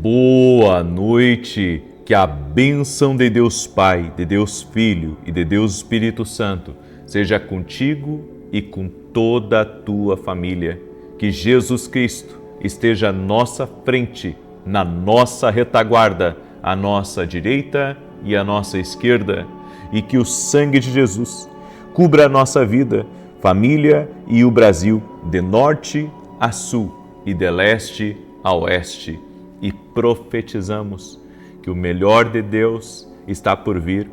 Boa noite, que a bênção de Deus Pai, de Deus Filho e de Deus Espírito Santo seja contigo e com toda a tua família. Que Jesus Cristo esteja à nossa frente, na nossa retaguarda, à nossa direita e à nossa esquerda, e que o sangue de Jesus cubra a nossa vida, família e o Brasil, de norte a sul e de leste a oeste. E profetizamos que o melhor de Deus está por vir,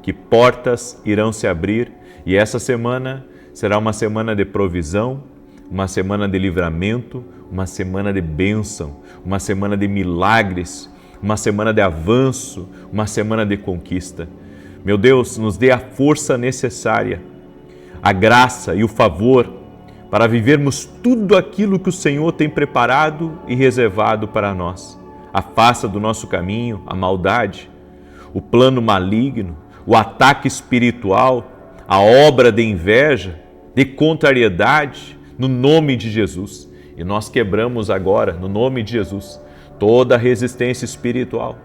que portas irão se abrir e essa semana será uma semana de provisão, uma semana de livramento, uma semana de bênção, uma semana de milagres, uma semana de avanço, uma semana de conquista. Meu Deus, nos dê a força necessária, a graça e o favor para vivermos tudo aquilo que o Senhor tem preparado e reservado para nós. Afasta do nosso caminho a maldade, o plano maligno, o ataque espiritual, a obra de inveja, de contrariedade, no nome de Jesus. E nós quebramos agora, no nome de Jesus, toda resistência espiritual,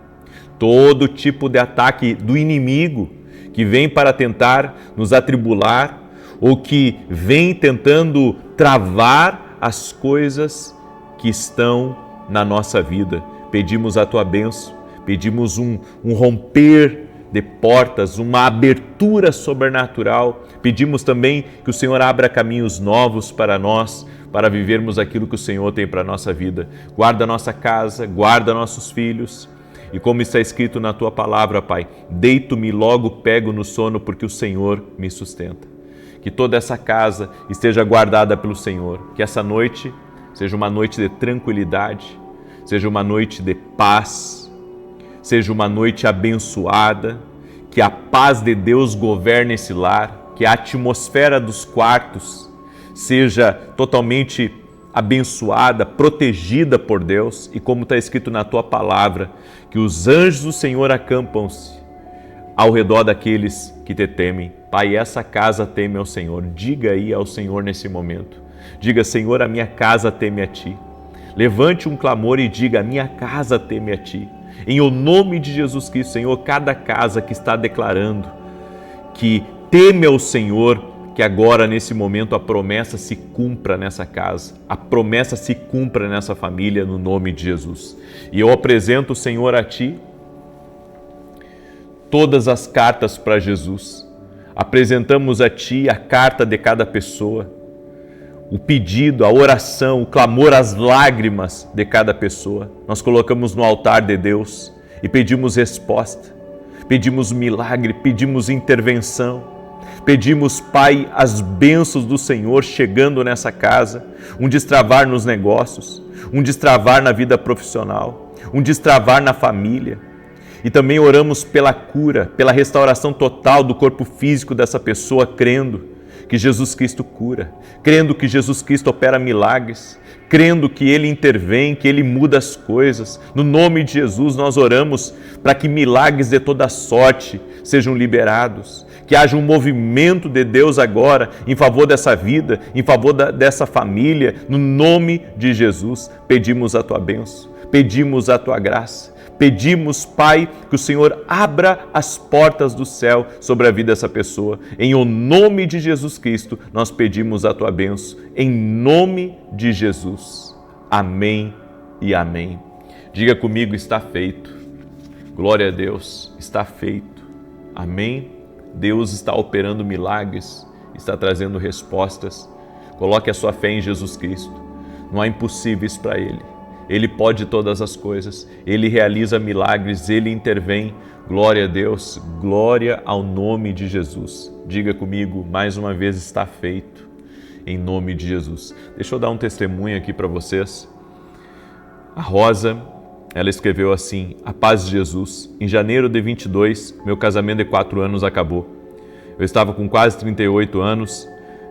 todo tipo de ataque do inimigo que vem para tentar nos atribular ou que vem tentando travar as coisas que estão na nossa vida. Pedimos a tua bênção, pedimos um romper de portas, uma abertura sobrenatural. Pedimos também que o Senhor abra caminhos novos para nós, para vivermos aquilo que o Senhor tem para a nossa vida. Guarda a nossa casa, guarda nossos filhos. E como está escrito na tua palavra, Pai, deito-me e logo pego no sono, porque o Senhor me sustenta. Que toda essa casa esteja guardada pelo Senhor. Que essa noite seja uma noite de tranquilidade, seja uma noite de paz, seja uma noite abençoada, que a paz de Deus governe esse lar, que a atmosfera dos quartos seja totalmente abençoada, protegida por Deus e como está escrito na tua palavra, que os anjos do Senhor acampam-se ao redor daqueles que te temem. Pai, essa casa teme ao Senhor. Diga aí ao Senhor nesse momento. Diga, Senhor, a minha casa teme a Ti. Levante um clamor e diga, a minha casa teme a Ti. Em o nome de Jesus Cristo, Senhor, cada casa que está declarando que teme ao Senhor, que agora, nesse momento, a promessa se cumpra nessa casa, a promessa se cumpra nessa família, no nome de Jesus. E eu apresento, Senhor, a Ti todas as cartas para Jesus. Apresentamos a Ti a carta de cada pessoa, o pedido, a oração, o clamor, as lágrimas de cada pessoa. Nós colocamos no altar de Deus e pedimos resposta, pedimos milagre, pedimos intervenção, pedimos, Pai, as bênçãos do Senhor chegando nessa casa, um destravar nos negócios, um destravar na vida profissional, um destravar na família. E também oramos pela cura, pela restauração total do corpo físico dessa pessoa, crendo que Jesus Cristo cura, crendo que Jesus Cristo opera milagres, crendo que Ele intervém, que Ele muda as coisas. No nome de Jesus nós oramos para que milagres de toda sorte sejam liberados, que haja um movimento de Deus agora em favor dessa vida, em favor dessa família. No nome de Jesus pedimos a Tua bênção, pedimos a Tua graça. Pedimos, Pai, que o Senhor abra as portas do céu sobre a vida dessa pessoa. Em o nome de Jesus Cristo, nós pedimos a Tua bênção. Em nome de Jesus. Amém e amém. Diga comigo, está feito. Glória a Deus, está feito. Amém. Deus está operando milagres, está trazendo respostas. Coloque a sua fé em Jesus Cristo. Não há impossíveis para Ele. Ele pode todas as coisas, Ele realiza milagres, Ele intervém. Glória a Deus, glória ao nome de Jesus. Diga comigo, mais uma vez, está feito, em nome de Jesus. Deixa eu dar um testemunho aqui para vocês. A Rosa, ela escreveu assim, a paz de Jesus. Em janeiro de 22, meu casamento de 4 anos acabou. Eu estava com quase 38 anos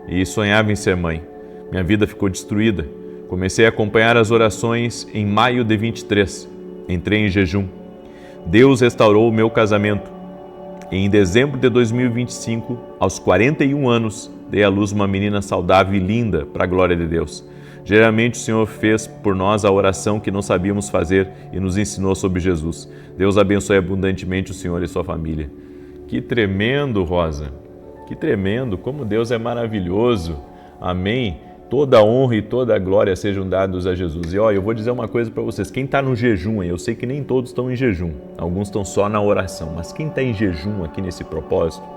e sonhava em ser mãe. Minha vida ficou destruída. Comecei a acompanhar as orações em maio de 23. Entrei em jejum. Deus restaurou o meu casamento. E em dezembro de 2025, aos 41 anos, dei à luz uma menina saudável e linda, para a glória de Deus. Geralmente o Senhor fez por nós a oração que não sabíamos fazer e nos ensinou sobre Jesus. Deus abençoe abundantemente o Senhor e sua família. Que tremendo, Rosa! Que tremendo! Como Deus é maravilhoso! Amém? Toda a honra e toda a glória sejam dados a Jesus. E olha, eu vou dizer uma coisa para vocês. Quem está no jejum, eu sei que nem todos estão em jejum. Alguns estão só na oração. Mas quem está em jejum aqui nesse propósito,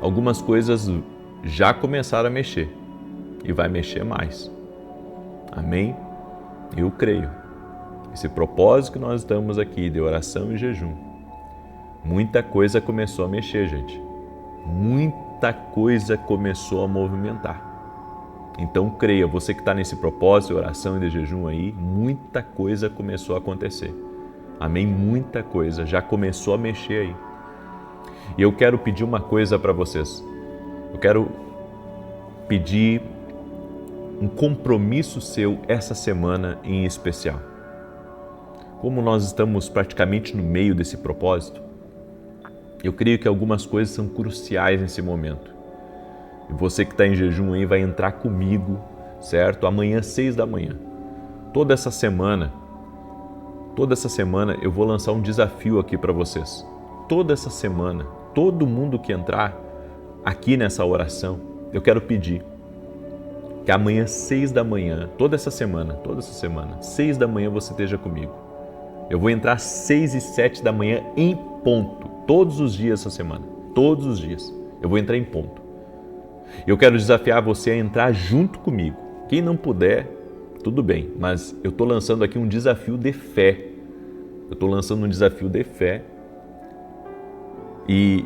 algumas coisas já começaram a mexer. E vai mexer mais. Amém? Eu creio. Esse propósito que nós estamos aqui de oração e jejum, muita coisa começou a mexer, gente. Muita coisa começou a movimentar. Então creia, você que está nesse propósito de oração e de jejum aí, muita coisa começou a acontecer. Amém? Muita coisa já começou a mexer aí. E eu quero pedir uma coisa para vocês. Eu quero pedir um compromisso seu essa semana em especial. Como nós estamos praticamente no meio desse propósito, eu creio que algumas coisas são cruciais nesse momento. E você que está em jejum aí vai entrar comigo, certo? Amanhã, 6 da manhã. Toda essa semana eu vou lançar um desafio aqui para vocês. Toda essa semana, todo mundo que entrar aqui nessa oração, eu quero pedir que amanhã, 6 da manhã, toda essa semana, 6 da manhã você esteja comigo. Eu vou entrar às 6 e 7 da manhã em ponto, todos os dias essa semana, todos os dias. Eu vou entrar em ponto. Eu quero desafiar você a entrar junto comigo. Quem não puder, tudo bem, mas eu estou lançando aqui um desafio de fé. E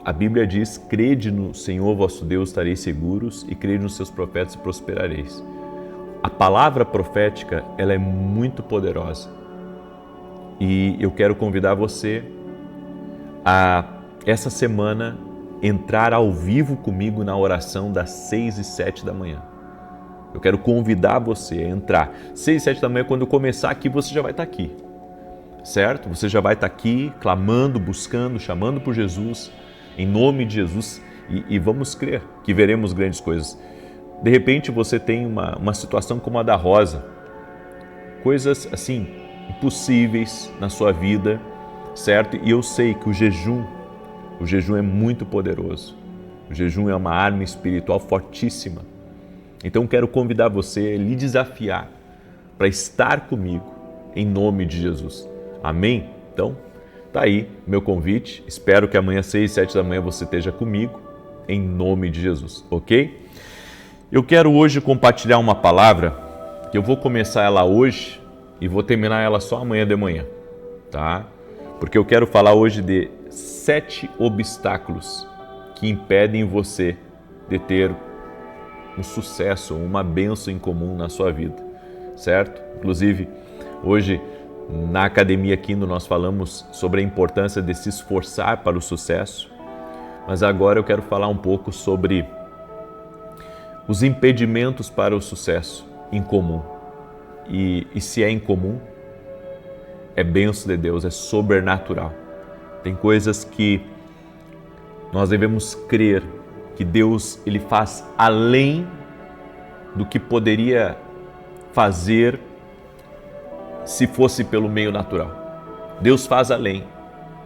a Bíblia diz, crede no Senhor vosso Deus, estareis seguros, e crede nos seus profetas e prosperareis. A palavra profética, ela é muito poderosa. E eu quero convidar você a, essa semana, entrar ao vivo comigo na oração das 6 e 7 da manhã. Eu quero convidar você a entrar. 6 e 7 da manhã, quando eu começar aqui, você já vai estar aqui. Certo? Você já vai estar aqui clamando, buscando, chamando por Jesus, em nome de Jesus, e vamos crer que veremos grandes coisas. De repente você tem uma situação como a da Rosa, coisas assim, impossíveis na sua vida, certo? E eu sei que o jejum é muito poderoso. O jejum é uma arma espiritual fortíssima. Então quero convidar você a lhe desafiar para estar comigo, em nome de Jesus. Amém? Então, tá aí meu convite. Espero que amanhã, 6 e 7 da manhã, você esteja comigo, em nome de Jesus, ok? Eu quero hoje compartilhar uma palavra, que eu vou começar ela hoje e vou terminar ela só amanhã de manhã, tá? Porque eu quero falar hoje de 7 obstáculos que impedem você de ter um sucesso, uma bênção em comum na sua vida, certo? Inclusive, hoje, na Academia Kingdom, nós falamos sobre a importância de se esforçar para o sucesso, mas agora eu quero falar um pouco sobre os impedimentos para o sucesso em comum. E se é incomum, é bênção de Deus, é sobrenatural. Tem coisas que nós devemos crer que Deus ele faz além do que poderia fazer se fosse pelo meio natural. Deus faz além.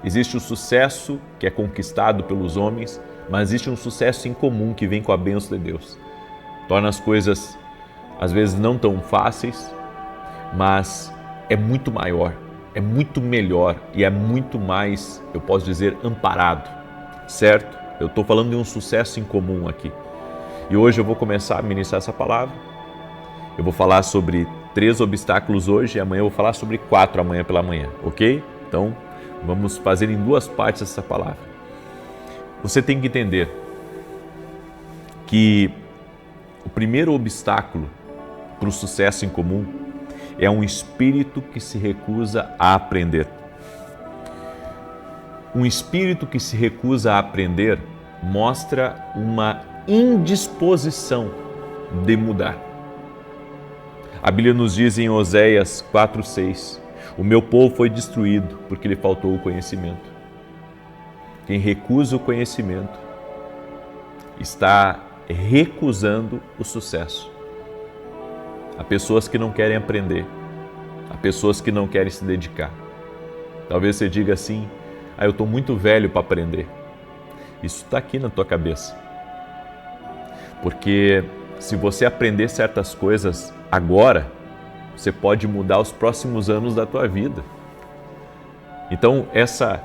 Existe o sucesso que é conquistado pelos homens, mas existe um sucesso em comum que vem com a bênção de Deus. Torna as coisas, às vezes, não tão fáceis, mas é muito maior, é muito melhor e é muito mais, eu posso dizer, amparado, certo? Eu estou falando de um sucesso em comum aqui. E hoje eu vou começar a ministrar essa palavra. Eu vou falar sobre 3 obstáculos hoje e amanhã eu vou falar sobre 4 amanhã pela manhã, ok? Então, vamos fazer em 2 partes essa palavra. Você tem que entender que o primeiro obstáculo para o sucesso em comum é um espírito que se recusa a aprender. Um espírito que se recusa a aprender mostra uma indisposição de mudar. A Bíblia nos diz em Oséias 4:6, o meu povo foi destruído porque lhe faltou o conhecimento. Quem recusa o conhecimento está recusando o sucesso. Há pessoas que não querem aprender. Há pessoas que não querem se dedicar. Talvez você diga assim: eu estou muito velho para aprender. Isso está aqui na tua cabeça. Porque se você aprender certas coisas agora, você pode mudar os próximos anos da tua vida. Então, essa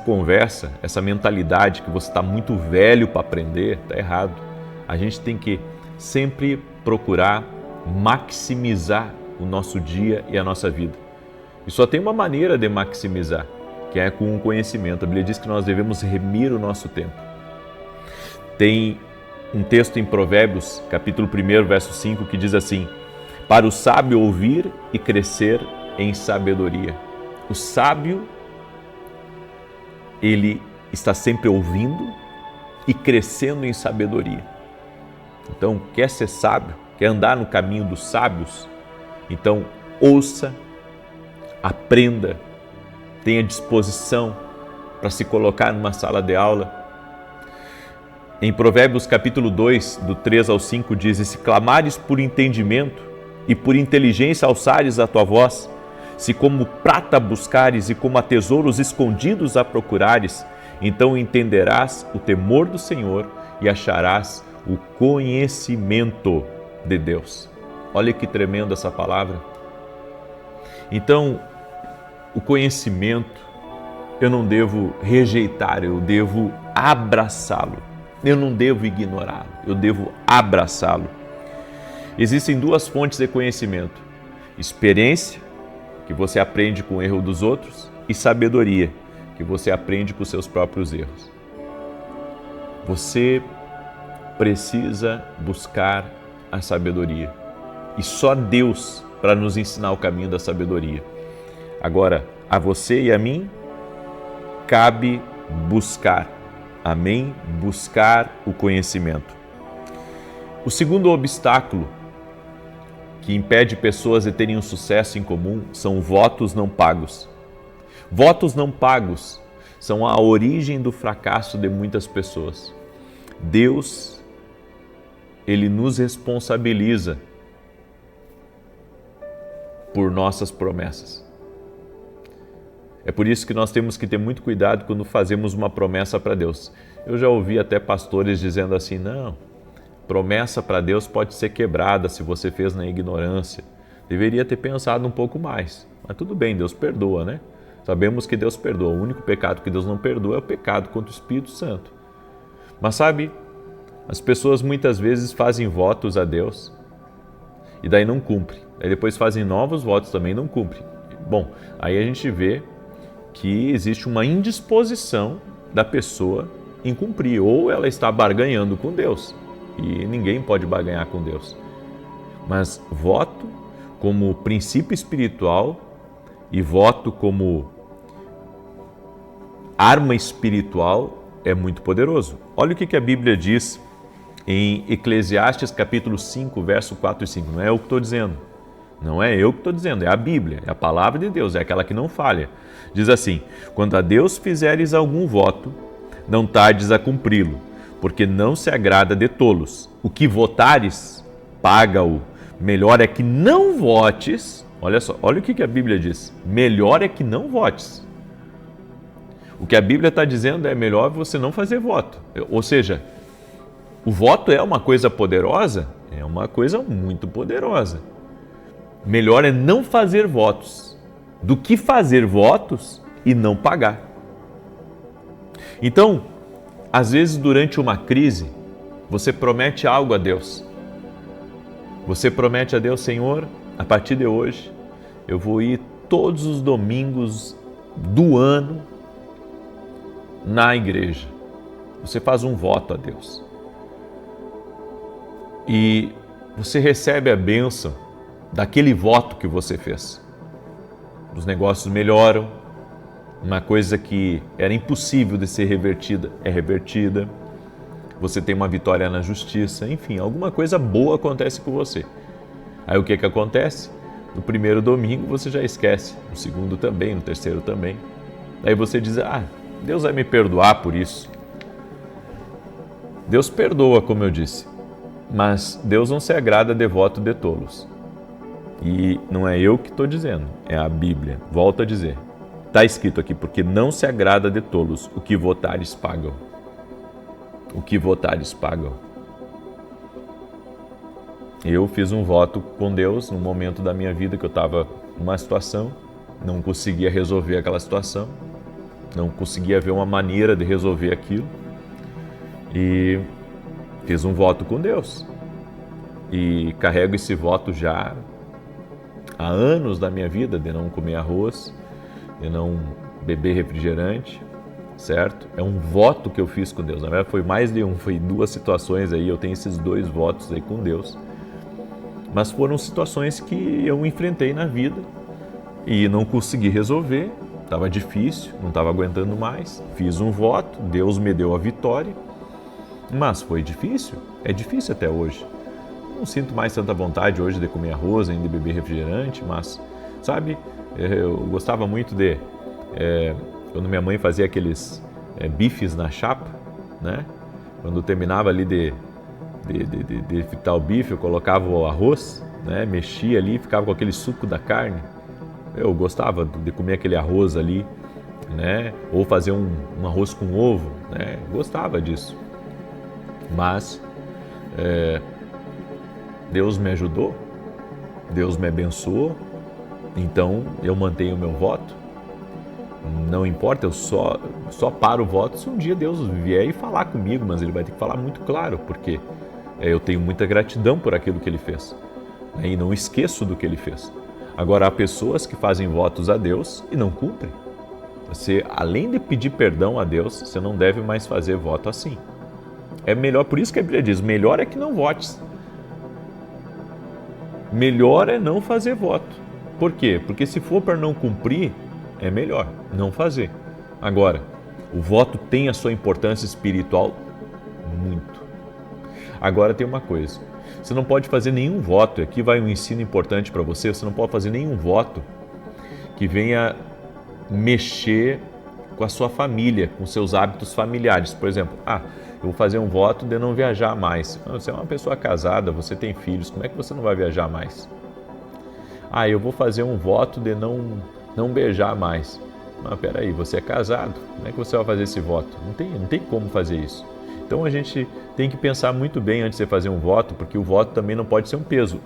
conversa, essa mentalidade que você está muito velho para aprender, está errado. A gente tem que sempre procurar maximizar o nosso dia e a nossa vida. E só tem uma maneira de maximizar, que é com o conhecimento. A Bíblia diz que nós devemos remir o nosso tempo. Tem um texto em Provérbios, capítulo 1, verso 5, que diz assim: para o sábio ouvir e crescer em sabedoria. O sábio, ele está sempre ouvindo e crescendo em sabedoria. Então, quer ser sábio, quer andar no caminho dos sábios? Então, ouça, aprenda, tenha disposição para se colocar numa sala de aula. Em Provérbios capítulo 2, do 3 ao 5, diz: e se clamares por entendimento e por inteligência alçares a tua voz, se como prata buscares e como a tesouros escondidos a procurares, então entenderás o temor do Senhor e acharás o conhecimento de Deus. Olha que tremenda essa palavra. Então, o conhecimento eu não devo rejeitar, eu devo abraçá-lo. Eu não devo ignorá-lo, eu devo abraçá-lo. Existem duas fontes de conhecimento: experiência, que você aprende com o erro dos outros, e sabedoria, que você aprende com os seus próprios erros. Você precisa buscar a sabedoria. E só Deus para nos ensinar o caminho da sabedoria. Agora, a você e a mim, cabe buscar. Amém? Buscar o conhecimento. O segundo obstáculo que impede pessoas de terem um sucesso em comum são votos não pagos. Votos não pagos são a origem do fracasso de muitas pessoas. Deus, Ele nos responsabiliza por nossas promessas. É por isso que nós temos que ter muito cuidado quando fazemos uma promessa para Deus. Eu já ouvi até pastores dizendo assim: não, promessa para Deus pode ser quebrada se você fez na ignorância. Deveria ter pensado um pouco mais. Mas tudo bem, Deus perdoa, né? Sabemos que Deus perdoa. O único pecado que Deus não perdoa é o pecado contra o Espírito Santo. Mas sabe, as pessoas muitas vezes fazem votos a Deus e daí não cumpre. Aí depois fazem novos votos também e não cumpre. Bom, aí a gente vê que existe uma indisposição da pessoa em cumprir, ou ela está barganhando com Deus, e ninguém pode barganhar com Deus. Mas voto como princípio espiritual e voto como arma espiritual é muito poderoso. Olha o que a Bíblia diz em Eclesiastes capítulo 5, verso 4 e 5. Não é eu que estou dizendo. Não é eu que estou dizendo, é a Bíblia, é a palavra de Deus, é aquela que não falha. Diz assim: quando a Deus fizeres algum voto, não tardes a cumpri-lo, porque não se agrada de tolos. O que votares, paga-o. Melhor é que não votes. Olha só, olha o que a Bíblia diz. Melhor é que não votes. O que a Bíblia está dizendo é melhor você não fazer voto. Ou seja, o voto é uma coisa poderosa? É uma coisa muito poderosa. Melhor é não fazer votos do que fazer votos e não pagar. Então, às vezes durante uma crise, você promete algo a Deus. Você promete a Deus: Senhor, a partir de hoje, eu vou ir todos os domingos do ano na igreja. Você faz um voto a Deus. E você recebe a bênção daquele voto que você fez. Os negócios melhoram, uma coisa que era impossível de ser revertida é revertida, você tem uma vitória na justiça, enfim, alguma coisa boa acontece com você. Aí o que acontece? No primeiro domingo você já esquece, no segundo também, no terceiro também. Aí você diz: Deus vai me perdoar por isso. Deus perdoa, como eu disse, mas Deus não se agrada de voto de tolos. E não é eu que estou dizendo, é a Bíblia. Volto a dizer. Está escrito aqui, porque não se agrada de tolos o que votares pagam. O que votares pagam. Eu fiz um voto com Deus num momento da minha vida que eu estava numa situação, não conseguia resolver aquela situação, não conseguia ver uma maneira de resolver aquilo. E fiz um voto com Deus. E carrego esse voto já há anos da minha vida, de não comer arroz, de não beber refrigerante, certo? É um voto que eu fiz com Deus. Na verdade foi mais de um, foi 2 situações aí, eu tenho esses 2 votos aí com Deus. Mas foram situações que eu enfrentei na vida e não consegui resolver, estava difícil, não estava aguentando mais. Fiz um voto, Deus me deu a vitória, mas foi difícil, é difícil até hoje. Não sinto mais tanta vontade hoje de comer arroz, ainda de beber refrigerante, mas, sabe, eu gostava muito de, quando minha mãe fazia aqueles bifes na chapa, né? Quando terminava ali de fritar o bife, eu colocava o arroz, né? Mexia ali, ficava com aquele suco da carne. Eu gostava de comer aquele arroz ali, né? Ou fazer um arroz com ovo, né? Gostava disso. Mas Deus me ajudou, Deus me abençoou, então eu mantenho o meu voto. Não importa, eu só paro o voto se um dia Deus vier e falar comigo, mas Ele vai ter que falar muito claro, porque eu tenho muita gratidão por aquilo que Ele fez, né? E não esqueço do que Ele fez. Agora, há pessoas que fazem votos a Deus e não cumprem. Você, além de pedir perdão a Deus, você não deve mais fazer voto assim. É melhor, por isso que a Bíblia diz, melhor é que não votes. Melhor é não fazer voto. Por quê? Porque se for para não cumprir, é melhor não fazer. Agora, o voto tem a sua importância espiritual? Muito. Agora tem uma coisa, você não pode fazer nenhum voto, e aqui vai um ensino importante para você, você não pode fazer nenhum voto que venha mexer com a sua família, com seus hábitos familiares. Por exemplo, eu vou fazer um voto de não viajar mais. Você é uma pessoa casada, você tem filhos, como é que você não vai viajar mais? Eu vou fazer um voto de não beijar mais. Mas peraí, você é casado, como é que você vai fazer esse voto? Não tem como fazer isso. Então a gente tem que pensar muito bem antes de fazer um voto, porque o voto também não pode ser um peso.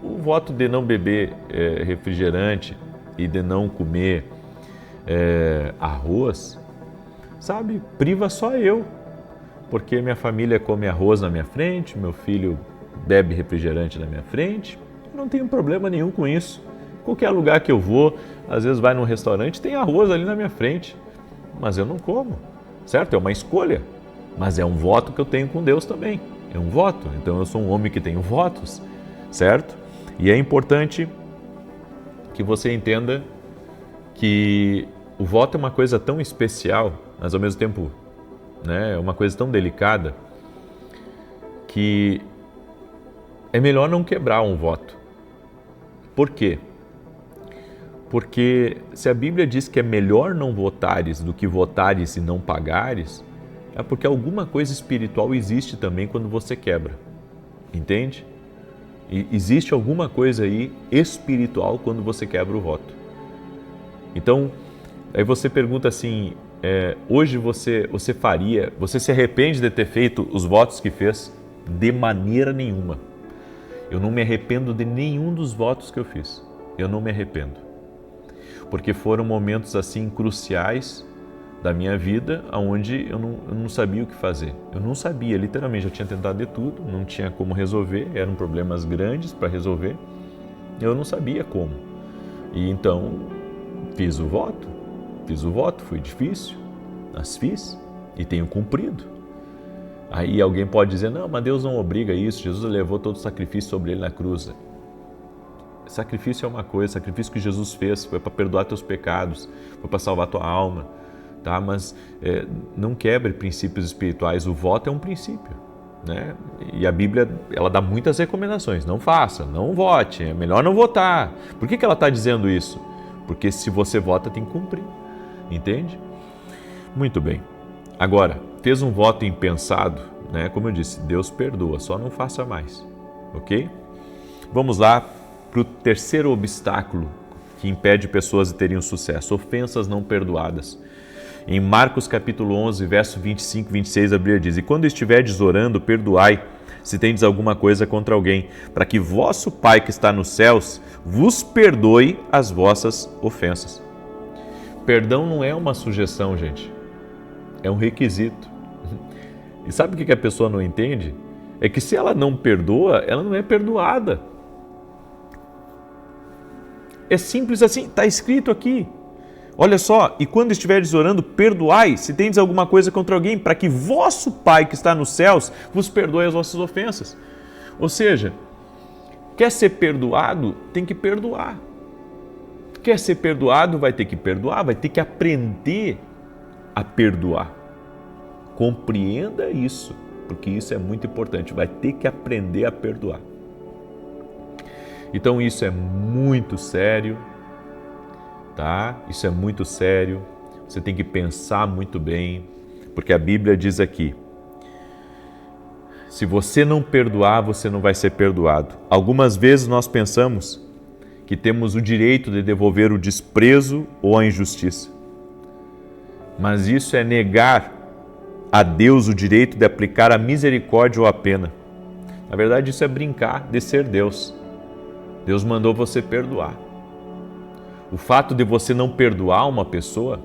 O voto de não beber refrigerante e de não comer arroz, sabe, priva só eu. Porque minha família come arroz na minha frente, meu filho bebe refrigerante na minha frente, eu não tenho problema nenhum com isso. Qualquer lugar que eu vou, às vezes vai num restaurante, tem arroz ali na minha frente, mas eu não como, certo? É uma escolha, mas é um voto que eu tenho com Deus também, é um voto. Então eu sou um homem que tenho votos, certo? E é importante que você entenda que o voto é uma coisa tão especial, mas ao mesmo tempo, né, é uma coisa tão delicada, que é melhor não quebrar um voto. Por quê? Porque se a Bíblia diz que é melhor não votares do que votares e não pagares, é porque alguma coisa espiritual existe também quando você quebra, entende? E existe alguma coisa aí espiritual quando você quebra o voto. Então, aí você pergunta assim, hoje você se arrepende de ter feito os votos que fez? De maneira nenhuma. Eu não me arrependo de nenhum dos votos que eu fiz. Eu não me arrependo. Porque foram momentos assim cruciais da minha vida, onde eu não sabia o que fazer. Eu não sabia, literalmente, eu tinha tentado de tudo, não tinha como resolver, eram problemas grandes para resolver, eu não sabia como. E então, fiz o voto, foi difícil, mas fiz e tenho cumprido. Aí alguém pode dizer, não, mas Deus não obriga isso, Jesus levou todo o sacrifício sobre ele na cruz. Sacrifício é uma coisa, sacrifício que Jesus fez foi para perdoar teus pecados, foi para salvar tua alma, tá? Mas não quebre princípios espirituais, o voto é um princípio, né? E a Bíblia, ela dá muitas recomendações, não faça, não vote, é melhor não votar. Por que ela está dizendo isso? Porque se você vota, tem que cumprir, entende? Muito bem. Agora, fez um voto impensado, né? Como eu disse, Deus perdoa, só não faça mais, ok? Vamos lá para o terceiro obstáculo que impede pessoas de terem sucesso: ofensas não perdoadas. Em Marcos capítulo 11, verso 25 e 26, a Bíblia diz: E quando estiverdes orando, perdoai, se tendes alguma coisa contra alguém, para que vosso Pai que está nos céus vos perdoe as vossas ofensas. Perdão não é uma sugestão, gente. É um requisito. E sabe o que a pessoa não entende? É que se ela não perdoa, ela não é perdoada. É simples assim, está escrito aqui. Olha só, e quando estiveres orando, perdoai, se tendes alguma coisa contra alguém, para que vosso Pai que está nos céus vos perdoe as vossas ofensas. Ou seja, quer ser perdoado, tem que perdoar. Quer ser perdoado, vai ter que perdoar, vai ter que aprender a perdoar. Compreenda isso, porque isso é muito importante, vai ter que aprender a perdoar. Então isso é muito sério, tá? Isso é muito sério, você tem que pensar muito bem, porque a Bíblia diz aqui: se você não perdoar, você não vai ser perdoado. Algumas vezes nós pensamos que temos o direito de devolver o desprezo ou a injustiça, mas isso é negar a Deus o direito de aplicar a misericórdia ou a pena. Na verdade, isso é brincar de ser Deus. Deus mandou você perdoar. O fato de você não perdoar uma pessoa,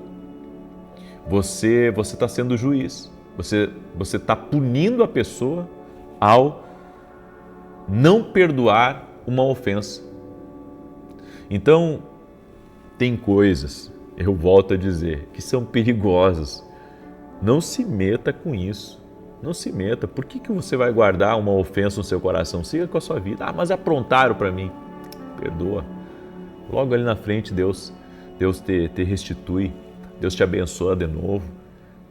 você está sendo juiz. Você está punindo a pessoa ao não perdoar uma ofensa. Então, tem coisas, eu volto a dizer, que são perigosas. Não se meta com isso. Não se meta. Por que você vai guardar uma ofensa no seu coração? Siga com a sua vida. Ah, mas aprontaram para mim. Perdoa. Logo ali na frente, Deus te restitui. Deus te abençoa de novo.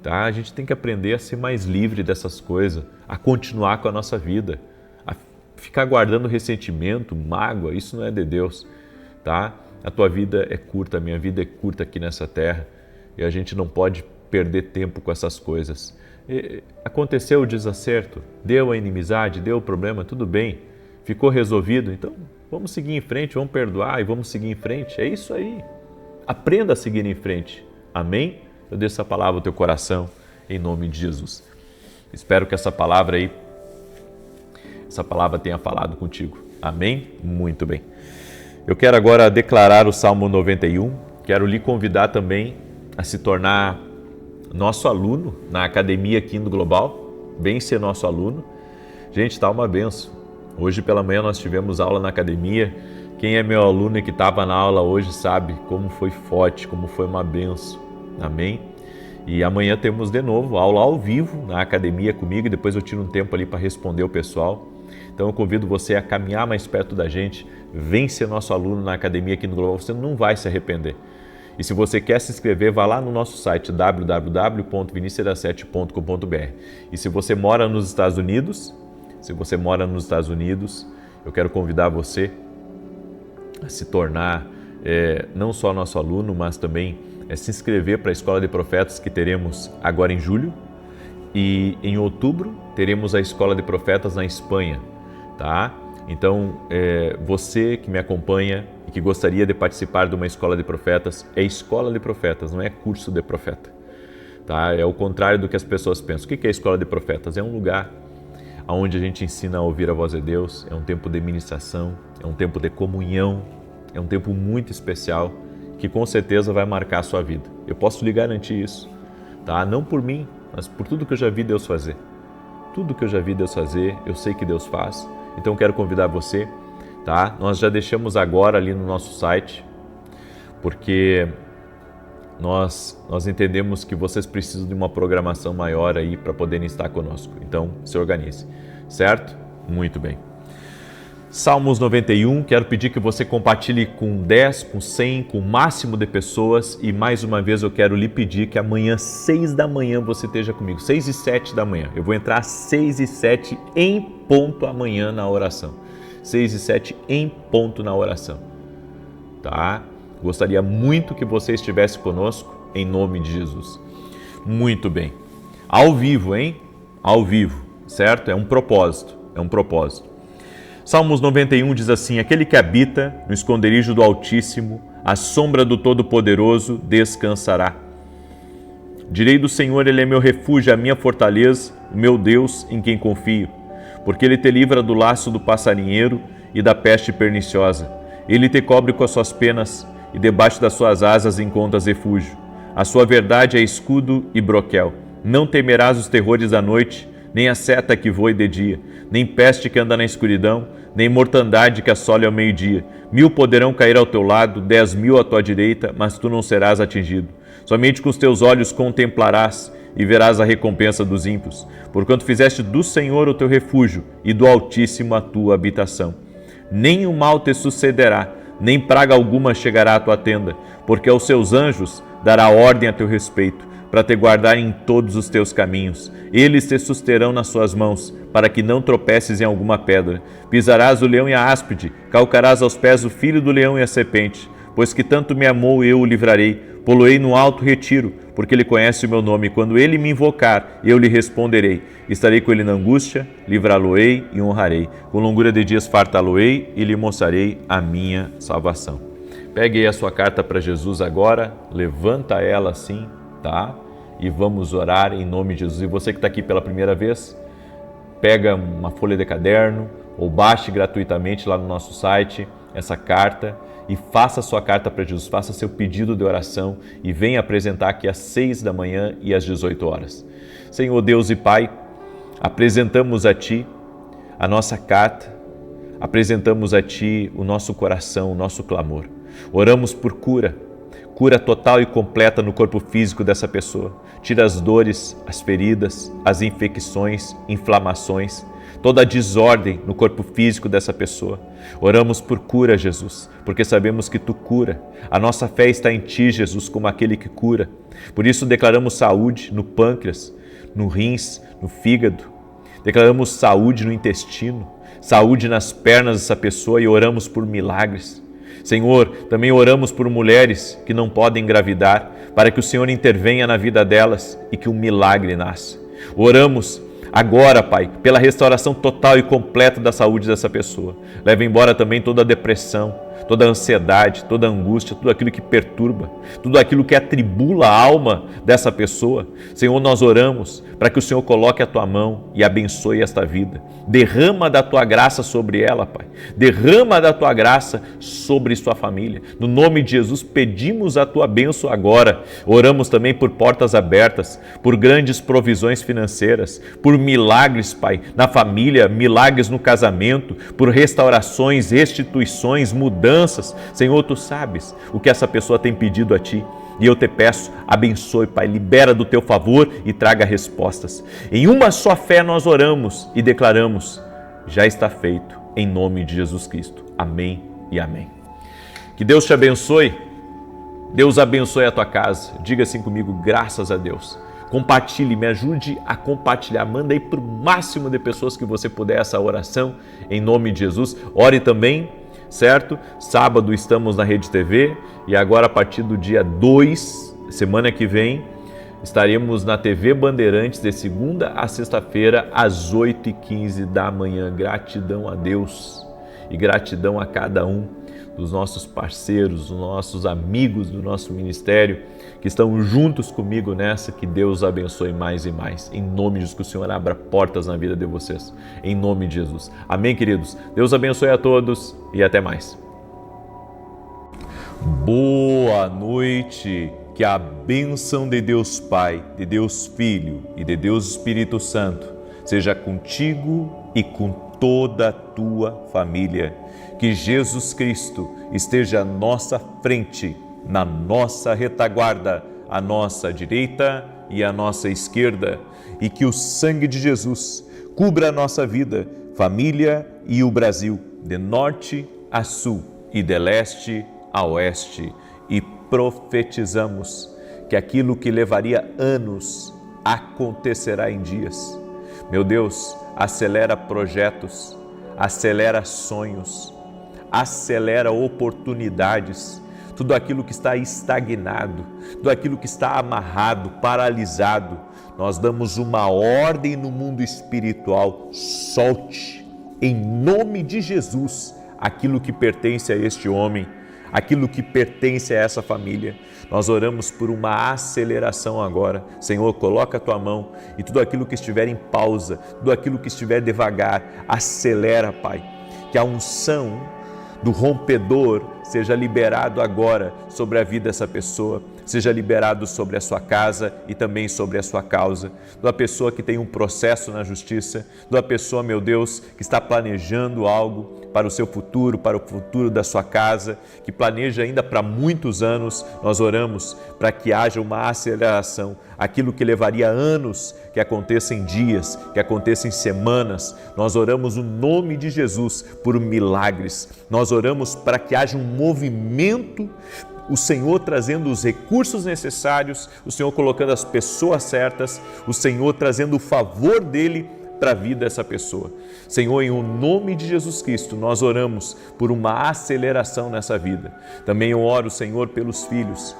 Tá? A gente tem que aprender a ser mais livre dessas coisas, a continuar com a nossa vida, a ficar guardando ressentimento, mágoa. Isso não é de Deus. Tá? A tua vida é curta, a minha vida é curta aqui nessa terra e a gente não pode perder tempo com essas coisas. Aconteceu o desacerto, deu a inimizade, deu o problema, tudo bem, ficou resolvido, então vamos seguir em frente, vamos perdoar e vamos seguir em frente. É isso aí. Aprenda a seguir em frente. Amém? Eu deixo essa palavra no teu coração, em nome de Jesus. Espero que essa palavra tenha falado contigo. Amém? Muito bem. Eu quero agora declarar o Salmo 91. Quero lhe convidar também a se tornar nosso aluno na Academia Quinto Global. Vem ser nosso aluno. Gente, está uma benção. Hoje pela manhã nós tivemos aula na academia. Quem é meu aluno e que estava na aula hoje sabe como foi forte, como foi uma benção. Amém? E amanhã temos de novo aula ao vivo na academia comigo e depois eu tiro um tempo ali para responder o pessoal. Então eu convido você a caminhar mais perto da gente, vem ser nosso aluno na Academia Quinto Global, você não vai se arrepender. E se você quer se inscrever, vá lá no nosso site www.vinicius7.com.br. E se você mora nos Estados Unidos, eu quero convidar você a se tornar não só nosso aluno, mas também se inscrever para a Escola de Profetas que teremos agora em julho. E em outubro teremos a Escola de Profetas na Espanha, tá? Então, você que me acompanha e que gostaria de participar de uma Escola de Profetas, é Escola de Profetas, não é curso de profeta, tá? É o contrário do que as pessoas pensam. O que é a Escola de Profetas? É um lugar onde a gente ensina a ouvir a voz de Deus, é um tempo de ministração, é um tempo de comunhão, é um tempo muito especial que com certeza vai marcar a sua vida. Eu posso lhe garantir isso, tá? Não por mim, mas por tudo que eu já vi Deus fazer. Tudo que eu já vi Deus fazer, eu sei que Deus faz. Então quero convidar você, tá? Nós já deixamos agora ali no nosso site, porque nós entendemos que vocês precisam de uma programação maior aí para poderem estar conosco. Então se organize, certo? Muito bem. Salmos 91, quero pedir que você compartilhe com 10, com 100, com o máximo de pessoas e mais uma vez eu quero lhe pedir que amanhã, 6 da manhã, você esteja comigo, 6 e 7 da manhã. Eu vou entrar às 6 e 7 em ponto amanhã na oração. 6 e 7 em ponto na oração, tá? Gostaria muito que você estivesse conosco, em nome de Jesus. Muito bem. Ao vivo, hein? Ao vivo, certo? É um propósito. Salmos 91 diz assim: aquele que habita no esconderijo do Altíssimo, à sombra do Todo-Poderoso descansará. Direi do Senhor, Ele é meu refúgio, a minha fortaleza, o meu Deus em quem confio. Porque Ele te livra do laço do passarinheiro e da peste perniciosa. Ele te cobre com as suas penas e debaixo das suas asas encontras refúgio. A sua verdade é escudo e broquel. Não temerás os terrores da noite, nem a seta que voe de dia, nem peste que anda na escuridão, nem mortandade que assole ao meio-dia. 1000 poderão cair ao teu lado, 10.000 à tua direita, mas tu não serás atingido. Somente com os teus olhos contemplarás e verás a recompensa dos ímpios, porquanto fizeste do Senhor o teu refúgio e do Altíssimo a tua habitação. Nem o mal te sucederá, nem praga alguma chegará à tua tenda, porque aos seus anjos dará ordem a teu respeito, para te guardar em todos os teus caminhos. Eles te susterão nas suas mãos, para que não tropeces em alguma pedra. Pisarás o leão e a áspide, calcarás aos pés o filho do leão e a serpente. Pois que tanto me amou, eu o livrarei, poloei no alto retiro, porque ele conhece o meu nome. Quando ele me invocar, eu lhe responderei. Estarei com ele na angústia, livrá-lo-ei e honrarei. Com longura de dias fartá-lo-ei e lhe mostrarei a minha salvação. Pegue aí a sua carta para Jesus agora, levanta ela assim, tá? E vamos orar em nome de Jesus. E você que está aqui pela primeira vez, pega uma folha de caderno ou baixe gratuitamente lá no nosso site essa carta e faça a sua carta para Jesus, faça seu pedido de oração e venha apresentar aqui às 6 da manhã e às 18 horas. Senhor Deus e Pai, apresentamos a Ti a nossa carta, apresentamos a Ti o nosso coração, o nosso clamor. Oramos por cura total e completa no corpo físico dessa pessoa. Tira as dores, as feridas, as infecções, inflamações, toda a desordem no corpo físico dessa pessoa. Oramos por cura, Jesus, porque sabemos que Tu cura. A nossa fé está em Ti, Jesus, como aquele que cura. Por isso declaramos saúde no pâncreas, no rins, no fígado. Declaramos saúde no intestino, saúde nas pernas dessa pessoa e oramos por milagres. Senhor, também oramos por mulheres que não podem engravidar, para que o Senhor intervenha na vida delas e que um milagre nasça. Oramos agora, Pai, pela restauração total e completa da saúde dessa pessoa. Leva embora também toda a depressão, toda a ansiedade, toda a angústia, tudo aquilo que perturba, tudo aquilo que atribula a alma dessa pessoa. Senhor, nós oramos para que o Senhor coloque a Tua mão e abençoe esta vida. Derrama da Tua graça sobre ela, Pai. Derrama da Tua graça sobre sua família. No nome de Jesus, pedimos a Tua bênção agora. Oramos também por portas abertas, por grandes provisões financeiras, por milagres, Pai, na família, milagres no casamento, por restaurações, restituições, mudanças. Senhor, Tu sabes o que essa pessoa tem pedido a Ti. E eu te peço, abençoe, Pai, libera do Teu favor e traga respostas. Em uma só fé nós oramos e declaramos, já está feito, em nome de Jesus Cristo. Amém e amém. Que Deus te abençoe, Deus abençoe a tua casa. Diga assim comigo, graças a Deus. Compartilhe, me ajude a compartilhar, manda aí para o máximo de pessoas que você puder essa oração, em nome de Jesus. Ore também, certo? Sábado estamos na Rede TV e agora a partir do dia 2, semana que vem, estaremos na TV Bandeirantes de segunda a sexta-feira às 8h15 da manhã. Gratidão a Deus e gratidão a cada um dos nossos parceiros, dos nossos amigos do nosso ministério que estão juntos comigo nessa. Que Deus abençoe mais e mais. Em nome de Jesus, que o Senhor abra portas na vida de vocês. Em nome de Jesus. Amém, queridos? Deus abençoe a todos e até mais. Boa noite. Que a bênção de Deus Pai, de Deus Filho e de Deus Espírito Santo seja contigo e com toda a tua família. Que Jesus Cristo esteja à nossa frente, na nossa retaguarda, à nossa direita e à nossa esquerda, e que o sangue de Jesus cubra a nossa vida, família e o Brasil, de norte a sul e de leste a oeste. E profetizamos que aquilo que levaria anos acontecerá em dias. Meu Deus, acelera projetos, acelera sonhos, acelera oportunidades, tudo aquilo que está estagnado, tudo aquilo que está amarrado, paralisado. Nós damos uma ordem no mundo espiritual, solte, em nome de Jesus, aquilo que pertence a este homem, aquilo que pertence a essa família. Nós oramos por uma aceleração agora. Senhor, coloca a tua mão e tudo aquilo que estiver em pausa, tudo aquilo que estiver devagar, acelera, Pai. Que a unção do rompedor seja liberado agora sobre a vida dessa pessoa, seja liberado sobre a sua casa e também sobre a sua causa. Da pessoa que tem um processo na justiça, da pessoa, meu Deus, que está planejando algo para o seu futuro, para o futuro da sua casa, que planeja ainda para muitos anos. Nós oramos para que haja uma aceleração, aquilo que levaria anos, que aconteça em dias, que aconteça em semanas. Nós oramos no nome de Jesus por milagres. Nós oramos para que haja um movimento, o Senhor trazendo os recursos necessários, o Senhor colocando as pessoas certas, o Senhor trazendo o favor dele para a vida dessa pessoa. Senhor, em o nome de Jesus Cristo, nós oramos por uma aceleração nessa vida. Também eu oro, Senhor, pelos filhos,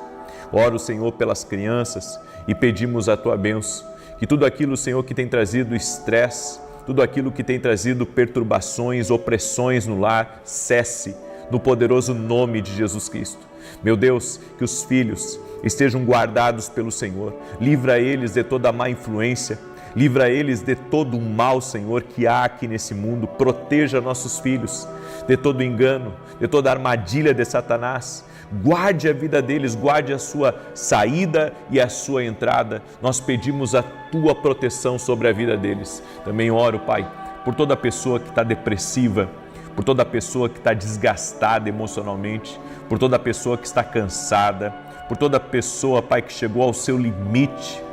oro, Senhor, pelas crianças e pedimos a tua bênção, que tudo aquilo, Senhor, que tem trazido estresse, tudo aquilo que tem trazido perturbações, opressões no lar, cesse no poderoso nome de Jesus Cristo. Meu Deus, que os filhos estejam guardados pelo Senhor, livra eles de toda má influência, livra eles de todo o mal, Senhor, que há aqui nesse mundo. Proteja nossos filhos de todo engano, de toda armadilha de Satanás. Guarde a vida deles, guarde a sua saída e a sua entrada. Nós pedimos a tua proteção sobre a vida deles. Também oro, Pai, por toda pessoa que está depressiva, por toda pessoa que está desgastada emocionalmente, por toda pessoa que está cansada, por toda pessoa, Pai, que chegou ao seu limite.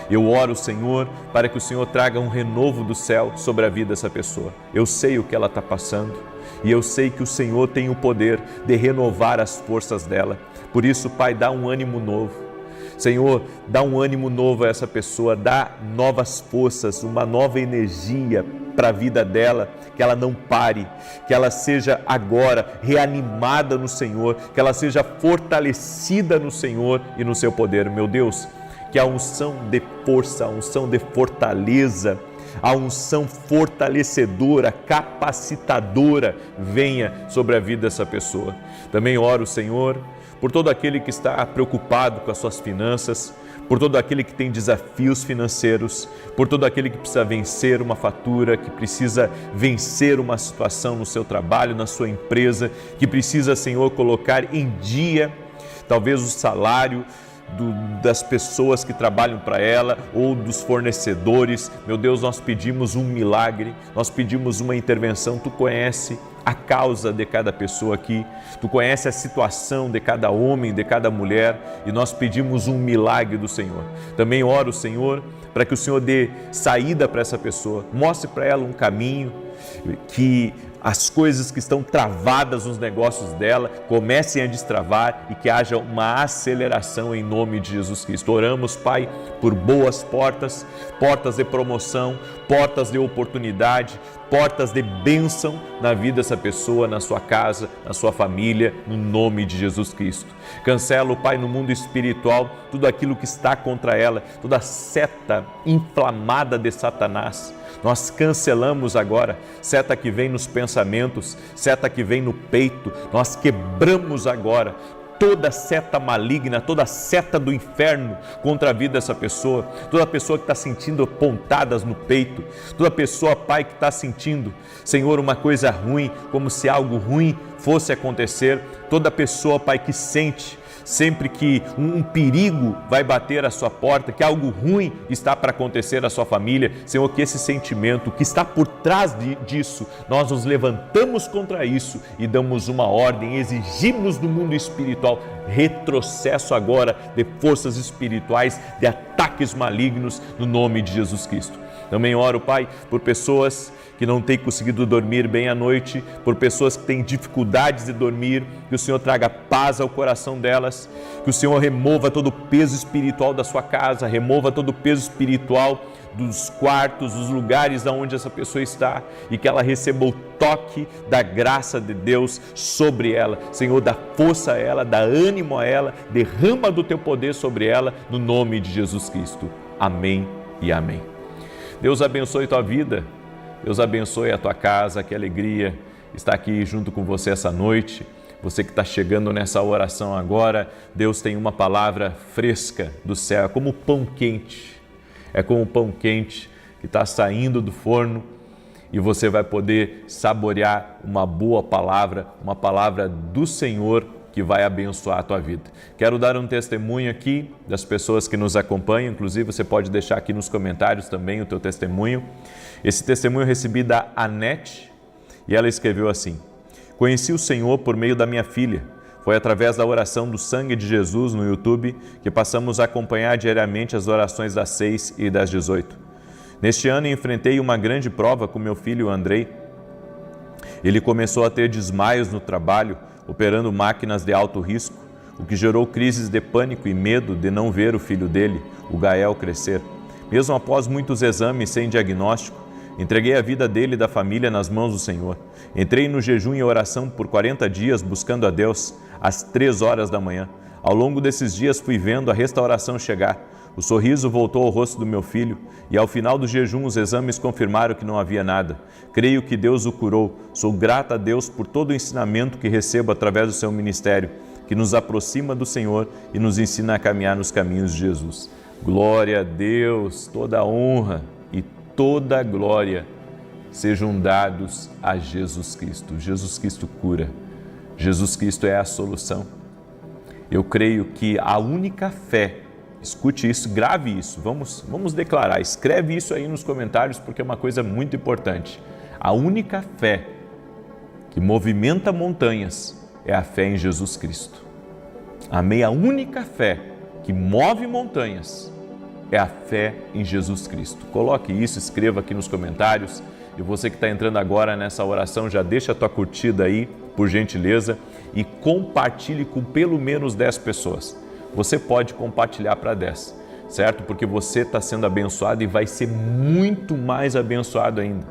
Eu oro, Senhor, para que o Senhor traga um renovo do céu sobre a vida dessa pessoa. Eu sei o que ela está passando e eu sei que o Senhor tem o poder de renovar as forças dela. Por isso, Pai, dá um ânimo novo. Senhor, dá um ânimo novo a essa pessoa, dá novas forças, uma nova energia para a vida dela, que ela não pare, que ela seja agora reanimada no Senhor, que ela seja fortalecida no Senhor e no seu poder. Meu Deus, que a unção de força, a unção de fortaleza, a unção fortalecedora, capacitadora venha sobre a vida dessa pessoa. Também oro, Senhor, por todo aquele que está preocupado com as suas finanças, por todo aquele que tem desafios financeiros, por todo aquele que precisa vencer uma fatura, que precisa vencer uma situação no seu trabalho, na sua empresa, que precisa, Senhor, colocar em dia talvez o salário das pessoas que trabalham para ela ou dos fornecedores. Meu Deus, nós pedimos um milagre, nós pedimos uma intervenção. Tu conhece a causa de cada pessoa aqui, tu conhece a situação de cada homem, de cada mulher, e nós pedimos um milagre do Senhor. Também oro, Senhor, para que o Senhor dê saída para essa pessoa, mostre para ela um caminho, que as coisas que estão travadas nos negócios dela comecem a destravar e que haja uma aceleração em nome de Jesus Cristo. Oramos, Pai, por boas portas, portas de promoção, portas de oportunidade, portas de bênção na vida dessa pessoa, na sua casa, na sua família, no nome de Jesus Cristo. Cancela, Pai, no mundo espiritual, tudo aquilo que está contra ela, toda seta inflamada de Satanás. Nós cancelamos agora, seta que vem nos pensamentos, seta que vem no peito, nós quebramos agora toda seta maligna, toda seta do inferno contra a vida dessa pessoa, toda pessoa que está sentindo pontadas no peito, toda pessoa, Pai, que está sentindo, Senhor, uma coisa ruim, como se algo ruim fosse acontecer, toda pessoa, Pai, que sente sempre que um perigo vai bater à sua porta, que algo ruim está para acontecer à sua família, Senhor, que esse sentimento que está por trás disso, nós nos levantamos contra isso e damos uma ordem, exigimos do mundo espiritual retrocesso agora de forças espirituais, de ataques malignos no nome de Jesus Cristo. Também oro, Pai, por pessoas que não têm conseguido dormir bem à noite, por pessoas que têm dificuldades de dormir, que o Senhor traga paz ao coração delas, que o Senhor remova todo o peso espiritual da sua casa, remova todo o peso espiritual dos quartos, dos lugares onde essa pessoa está, e que ela receba o toque da graça de Deus sobre ela. Senhor, dá força a ela, dá ânimo a ela, derrama do teu poder sobre ela, no nome de Jesus Cristo. Amém e amém. Deus abençoe tua vida. Deus abençoe a tua casa, que alegria estar aqui junto com você essa noite. Você que está chegando nessa oração agora, Deus tem uma palavra fresca do céu, é como pão quente. É como pão quente que está saindo do forno e você vai poder saborear uma boa palavra, uma palavra do Senhor que vai abençoar a tua vida. Quero dar um testemunho aqui das pessoas que nos acompanham, inclusive você pode deixar aqui nos comentários também o teu testemunho. Esse testemunho eu recebi da Anete e ela escreveu assim: conheci o Senhor por meio da minha filha. Foi através da oração do Sangue de Jesus no YouTube que passamos a acompanhar diariamente as orações das 6 e das 18. Neste ano enfrentei uma grande prova com meu filho Andrei. Ele começou a ter desmaios no trabalho, operando máquinas de alto risco, o que gerou crises de pânico e medo de não ver o filho dele, o Gael, crescer. Mesmo após muitos exames sem diagnóstico, entreguei a vida dele e da família nas mãos do Senhor. Entrei no jejum e oração por 40 dias buscando a Deus às 3 horas da manhã. Ao longo desses dias fui vendo a restauração chegar. O sorriso voltou ao rosto do meu filho e ao final do jejum os exames confirmaram que não havia nada. Creio que Deus o curou. Sou grata a Deus por todo o ensinamento que recebo através do seu ministério, que nos aproxima do Senhor e nos ensina a caminhar nos caminhos de Jesus. Glória a Deus, toda a honra e toda a glória sejam dados a Jesus Cristo. Jesus Cristo cura. Jesus Cristo é a solução. Eu creio que a única fé, escute isso, grave isso, vamos declarar, escreve isso aí nos comentários porque é uma coisa muito importante. A única fé que movimenta montanhas é a fé em Jesus Cristo. Amém? A única fé que move montanhas é a fé em Jesus Cristo. Coloque isso, escreva aqui nos comentários. E você que está entrando agora nessa oração, já deixa a tua curtida aí, por gentileza, e compartilhe com pelo menos 10 pessoas. Você pode compartilhar para 10, certo? Porque você está sendo abençoado e vai ser muito mais abençoado ainda.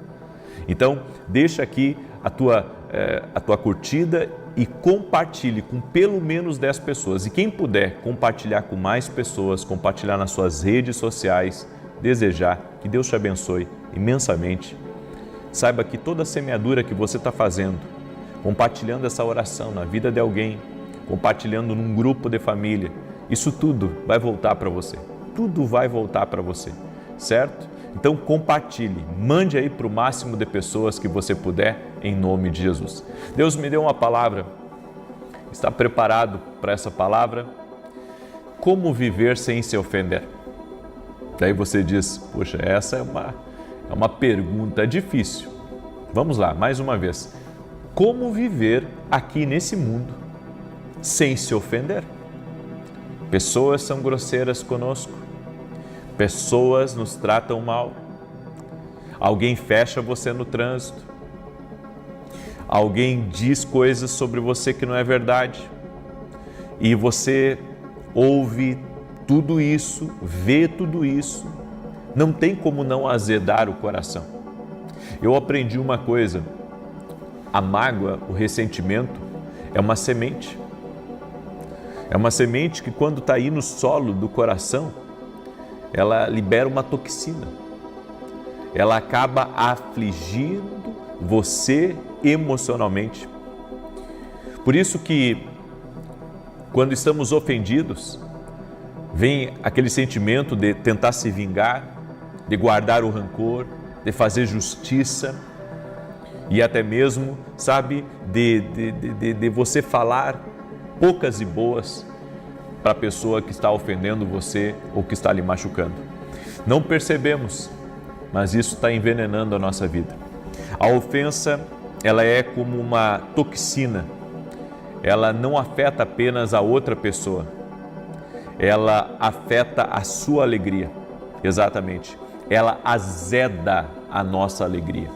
Então, deixa aqui a tua curtida e compartilhe com pelo menos 10 pessoas. E quem puder compartilhar com mais pessoas, compartilhar nas suas redes sociais, desejar que Deus te abençoe imensamente. Saiba que toda a semeadura que você está fazendo, compartilhando essa oração na vida de alguém, compartilhando num grupo de família, isso tudo vai voltar para você. Tudo vai voltar para você, certo? Então compartilhe, mande aí para o máximo de pessoas que você puder, em nome de Jesus. Deus me deu uma palavra. Está preparado para essa palavra? Como viver sem se ofender? Daí você diz, poxa, essa é uma pergunta difícil. Vamos lá, mais uma vez. Como viver aqui nesse mundo sem se ofender? Pessoas são grosseiras conosco. Pessoas nos tratam mal. Alguém fecha você no trânsito. Alguém diz coisas sobre você que não é verdade. E você ouve tudo isso, vê tudo isso. Não tem como não azedar o coração. Eu aprendi uma coisa. A mágoa, o ressentimento, é uma semente. É uma semente que quando está aí no solo do coração, ela libera uma toxina. Ela acaba afligindo você emocionalmente. Por isso que, quando estamos ofendidos, vem aquele sentimento de tentar se vingar, de guardar o rancor, de fazer justiça e até mesmo, sabe, de você falar poucas e boas para a pessoa que está ofendendo você ou que está lhe machucando. Não percebemos, mas isso está envenenando a nossa vida. A ofensa, ela é como uma toxina. Ela não afeta apenas a outra pessoa. Ela afeta a sua alegria. Exatamente. Ela azeda a nossa alegria.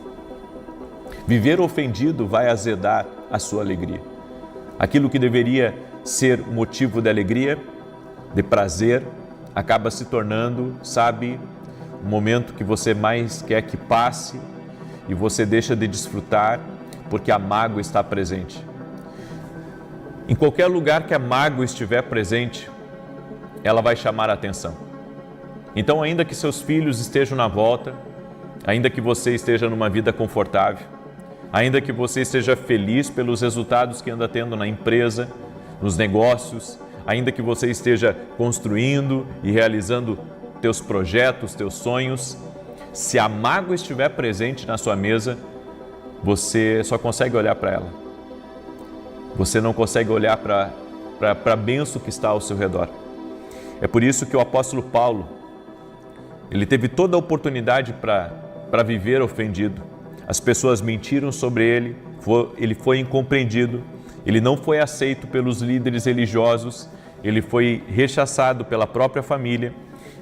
Viver ofendido vai azedar a sua alegria. Aquilo que deveria ser motivo de alegria, de prazer, acaba se tornando, sabe, um momento que você mais quer que passe e você deixa de desfrutar porque a mágoa está presente. Em qualquer lugar que a mágoa estiver presente, ela vai chamar a atenção. Então, ainda que seus filhos estejam na volta, ainda que você esteja numa vida confortável, ainda que você esteja feliz pelos resultados que anda tendo na empresa, nos negócios, ainda que você esteja construindo e realizando teus projetos, teus sonhos, se a mágoa estiver presente na sua mesa, você só consegue olhar para ela. Você não consegue olhar para a bênção que está ao seu redor. É por isso que o apóstolo Paulo, ele teve toda a oportunidade para viver ofendido. As pessoas mentiram sobre ele, ele foi incompreendido, ele não foi aceito pelos líderes religiosos, ele foi rechaçado pela própria família.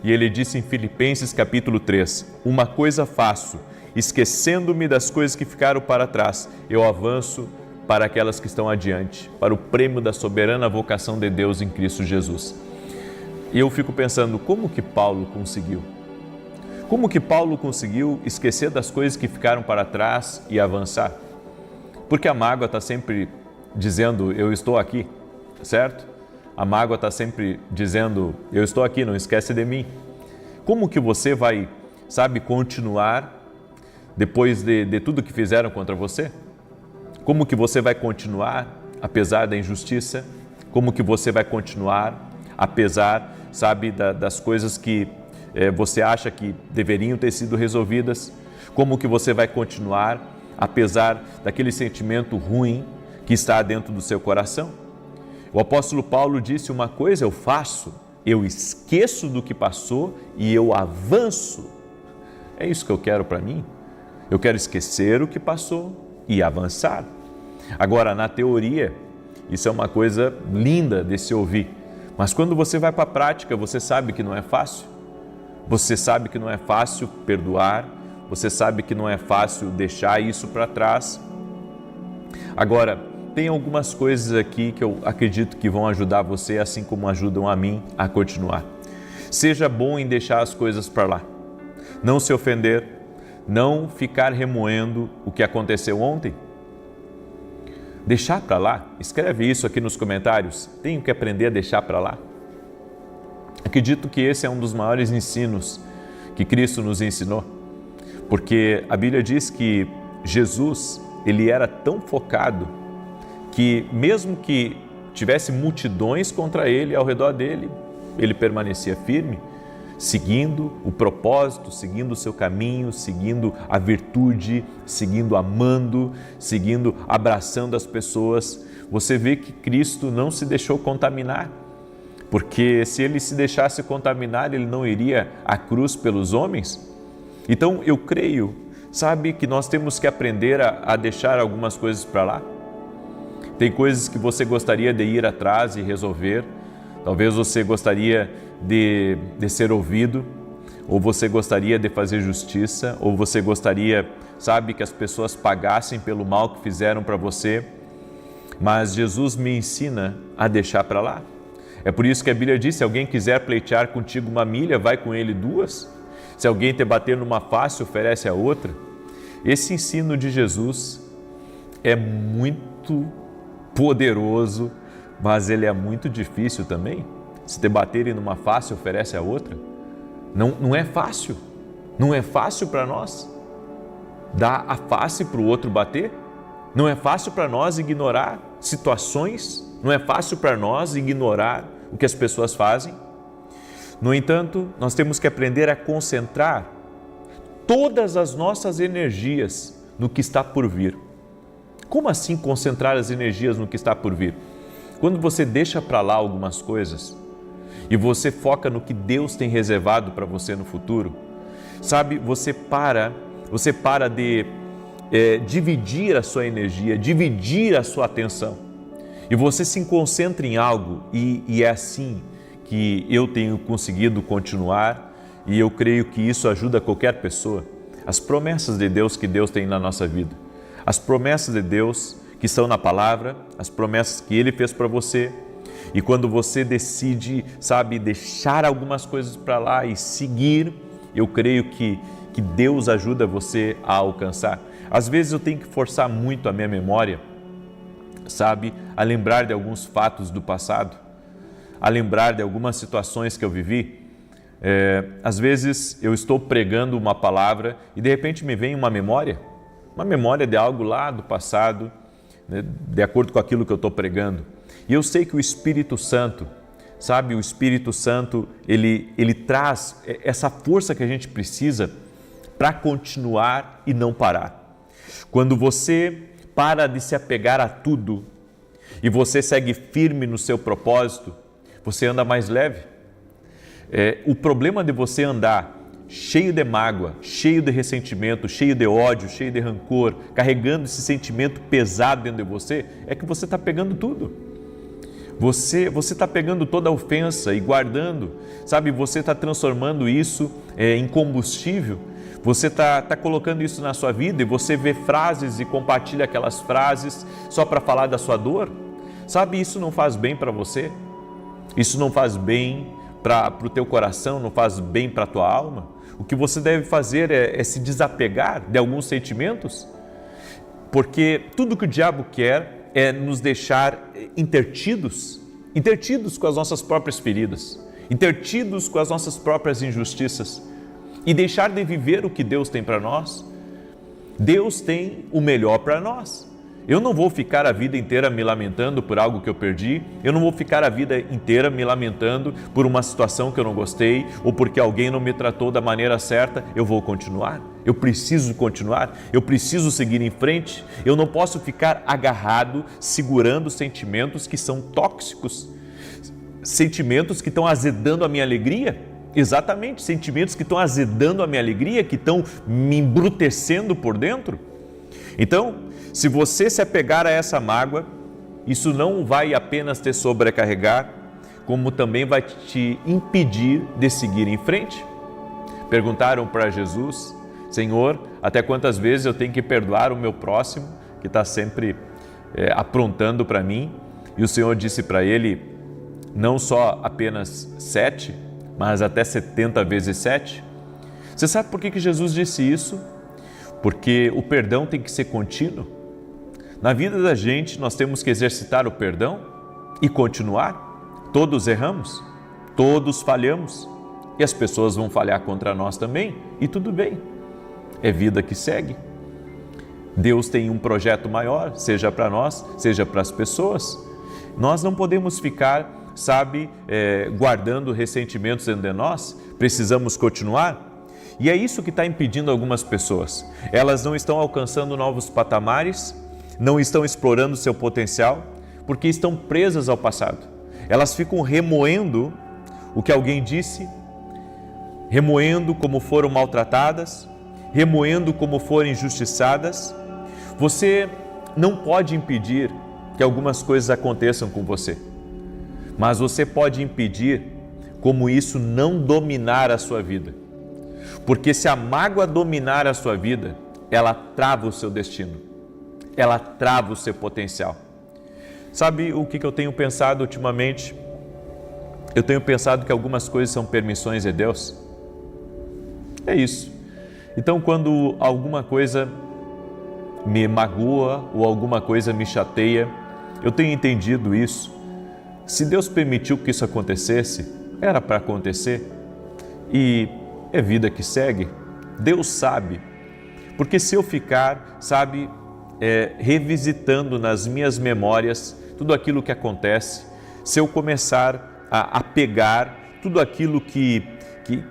E ele disse em Filipenses capítulo 3, uma coisa faço, esquecendo-me das coisas que ficaram para trás, eu avanço para aquelas que estão adiante, para o prêmio da soberana vocação de Deus em Cristo Jesus. E eu fico pensando, como que Paulo conseguiu? Como que Paulo conseguiu esquecer das coisas que ficaram para trás e avançar? Porque a mágoa está sempre dizendo, eu estou aqui, certo? A mágoa está sempre dizendo, eu estou aqui, não esquece de mim. Como que você vai, continuar depois de tudo que fizeram contra você? Como que você vai continuar apesar da injustiça? Como que você vai continuar apesar, das coisas que você acha que deveriam ter sido resolvidas? Como que você vai continuar apesar daquele sentimento ruim que está dentro do seu coração? O apóstolo Paulo disse, uma coisa eu faço, eu esqueço do que passou e eu avanço. É isso que eu quero para mim. Eu quero esquecer o que passou e avançar. Agora, na teoria, isso é uma coisa linda de se ouvir. Mas quando você vai para a prática, você sabe que não é fácil. Você sabe que não é fácil perdoar. Você sabe que não é fácil deixar isso para trás. Agora, tem algumas coisas aqui que eu acredito que vão ajudar você, assim como ajudam a mim a continuar. Seja bom em deixar as coisas para lá. Não se ofender, não ficar remoendo o que aconteceu ontem. Deixar para lá, escreve isso aqui nos comentários. Tenho que aprender a deixar para lá. Acredito que esse é um dos maiores ensinos que Cristo nos ensinou. Porque a Bíblia diz que Jesus, ele era tão focado que mesmo que tivesse multidões contra ele ao redor dele, ele permanecia firme, seguindo o propósito, seguindo o seu caminho, seguindo a virtude, seguindo amando, seguindo abraçando as pessoas. Você vê que Cristo não se deixou contaminar, porque se ele se deixasse contaminar, ele não iria à cruz pelos homens. Então eu creio, que nós temos que aprender a deixar algumas coisas para lá. Tem coisas que você gostaria de ir atrás e resolver. Talvez você gostaria de ser ouvido, ou você gostaria de fazer justiça, ou você gostaria, que as pessoas pagassem pelo mal que fizeram para você. Mas Jesus me ensina a deixar para lá. É por isso que a Bíblia diz, se alguém quiser pleitear contigo uma milha, vai com ele 2. Se alguém te bater numa face, oferece a outra. Esse ensino de Jesus é muito poderoso, mas ele é muito difícil também. Se te baterem numa face, oferece a outra. Não é fácil. Não é fácil para nós dar a face para o outro bater. Não é fácil para nós ignorar situações. Não é fácil para nós ignorar o que as pessoas fazem. No entanto, nós temos que aprender a concentrar todas as nossas energias no que está por vir. Como assim concentrar as energias no que está por vir? Quando você deixa para lá algumas coisas e você foca no que Deus tem reservado para você no futuro, você para de dividir a sua energia, dividir a sua atenção, e você se concentra em algo, e é assim que eu tenho conseguido continuar, e eu creio que isso ajuda qualquer pessoa. As promessas de Deus que Deus tem na nossa vida, as promessas de Deus que estão na palavra, as promessas que Ele fez para você. E quando você decide, deixar algumas coisas para lá e seguir, eu creio que Deus ajuda você a alcançar. Às vezes eu tenho que forçar muito a minha memória, a lembrar de alguns fatos do passado, a lembrar de algumas situações que eu vivi. Às vezes eu estou pregando uma palavra e de repente me vem uma memória de algo lá do passado, né, de acordo com aquilo que eu estou pregando. E eu sei que o Espírito Santo, sabe, o Espírito Santo, ele traz essa força que a gente precisa para continuar e não parar. Quando você para de se apegar a tudo e você segue firme no seu propósito, você anda mais leve. O problema de você andar cheio de mágoa, cheio de ressentimento, cheio de ódio, cheio de rancor, carregando esse sentimento pesado dentro de você, é que você está pegando tudo. Você está pegando toda a ofensa e guardando, sabe? Você está transformando isso em combustível. Você está colocando isso na sua vida e você vê frases e compartilha aquelas frases só para falar da sua dor. Sabe, isso não faz bem para você. Isso não faz bem para o teu coração, não faz bem para a tua alma. O que você deve fazer é se desapegar de alguns sentimentos, porque tudo que o diabo quer é nos deixar intertidos com as nossas próprias feridas, intertidos com as nossas próprias injustiças e deixar de viver o que Deus tem para nós. Deus tem o melhor para nós. Eu não vou ficar a vida inteira me lamentando por algo que eu perdi, eu não vou ficar a vida inteira me lamentando por uma situação que eu não gostei ou porque alguém não me tratou da maneira certa. Eu vou continuar, eu preciso continuar, eu preciso seguir em frente. Eu não posso ficar agarrado, segurando sentimentos que são tóxicos, sentimentos que estão azedando a minha alegria. Exatamente, sentimentos que estão azedando a minha alegria, que estão me embrutecendo por dentro. Então, se você se apegar a essa mágoa, isso não vai apenas te sobrecarregar, como também vai te impedir de seguir em frente. Perguntaram para Jesus: Senhor, até quantas vezes eu tenho que perdoar o meu próximo, que está sempre aprontando para mim? E o Senhor disse para ele, não só apenas 7, mas até 70 vezes 7. Você sabe por que Jesus disse isso? Porque o perdão tem que ser contínuo. Na vida da gente, nós temos que exercitar o perdão e continuar. Todos erramos, todos falhamos e as pessoas vão falhar contra nós também, e tudo bem, é vida que segue. Deus tem um projeto maior, seja para nós, seja para as pessoas. Nós não podemos ficar, sabe, guardando ressentimentos dentro de nós, precisamos continuar. E é isso que está impedindo algumas pessoas. Elas não estão alcançando novos patamares, não estão explorando seu potencial, porque estão presas ao passado. Elas ficam remoendo o que alguém disse, remoendo como foram maltratadas, remoendo como foram injustiçadas. Você não pode impedir que algumas coisas aconteçam com você, mas você pode impedir como isso não dominar a sua vida. Porque se a mágoa dominar a sua vida, ela trava o seu destino. Ela trava o seu potencial. Sabe o que eu tenho pensado ultimamente? Eu tenho pensado que algumas coisas são permissões de Deus. É isso. Então, quando alguma coisa me magoa ou alguma coisa me chateia, eu tenho entendido isso. Se Deus permitiu que isso acontecesse, era para acontecer. E é vida que segue. Deus sabe. Porque se eu ficar, sabe, revisitando nas minhas memórias tudo aquilo que acontece, se eu começar a pegar tudo aquilo que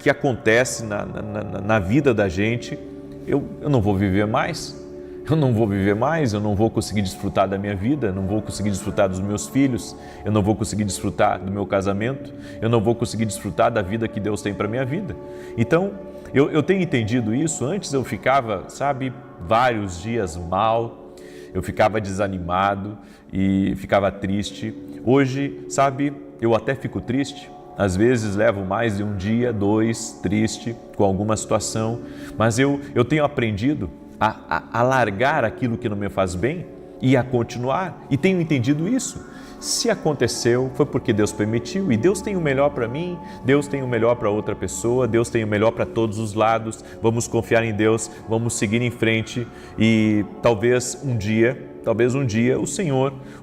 acontece na vida da gente, eu não vou viver mais. Eu não vou viver mais, eu não vou conseguir desfrutar da minha vida, eu não vou conseguir desfrutar dos meus filhos, eu não vou conseguir desfrutar do meu casamento, eu não vou conseguir desfrutar da vida que Deus tem para a minha vida. Então, eu tenho entendido isso. Antes eu ficava, sabe, vários dias mal, eu ficava desanimado e ficava triste. Hoje, sabe, eu até fico triste. Às vezes levo mais de um dia, 2, triste com alguma situação, mas eu tenho aprendido a largar aquilo que não me faz bem e a continuar. E tenho entendido isso. Se aconteceu, foi porque Deus permitiu, e Deus tem o melhor para mim, Deus tem o melhor para outra pessoa, Deus tem o melhor para todos os lados. Vamos confiar em Deus, vamos seguir em frente e talvez um dia o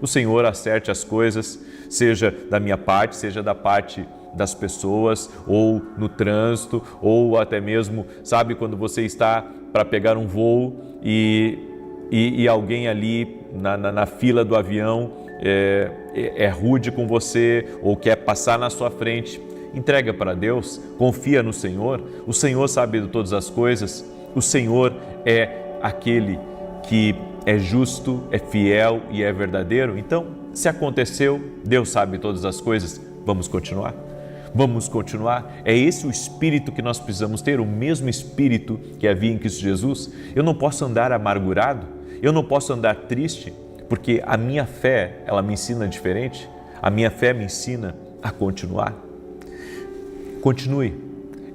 Senhor acerte as coisas, seja da minha parte, seja da parte das pessoas, ou no trânsito, ou até mesmo, sabe, quando você está para pegar um voo e alguém ali na fila do avião é rude com você ou quer passar na sua frente. Entrega para Deus, confia no Senhor. O Senhor sabe de todas as coisas. O Senhor é aquele que é justo, é fiel e é verdadeiro. Então, se aconteceu, Deus sabe todas as coisas. Vamos continuar? Vamos continuar? É esse o espírito que nós precisamos ter, o mesmo espírito que havia em Cristo Jesus. Eu não posso andar amargurado, eu não posso andar triste, porque a minha fé, ela me ensina diferente. A minha fé me ensina a continuar. Continue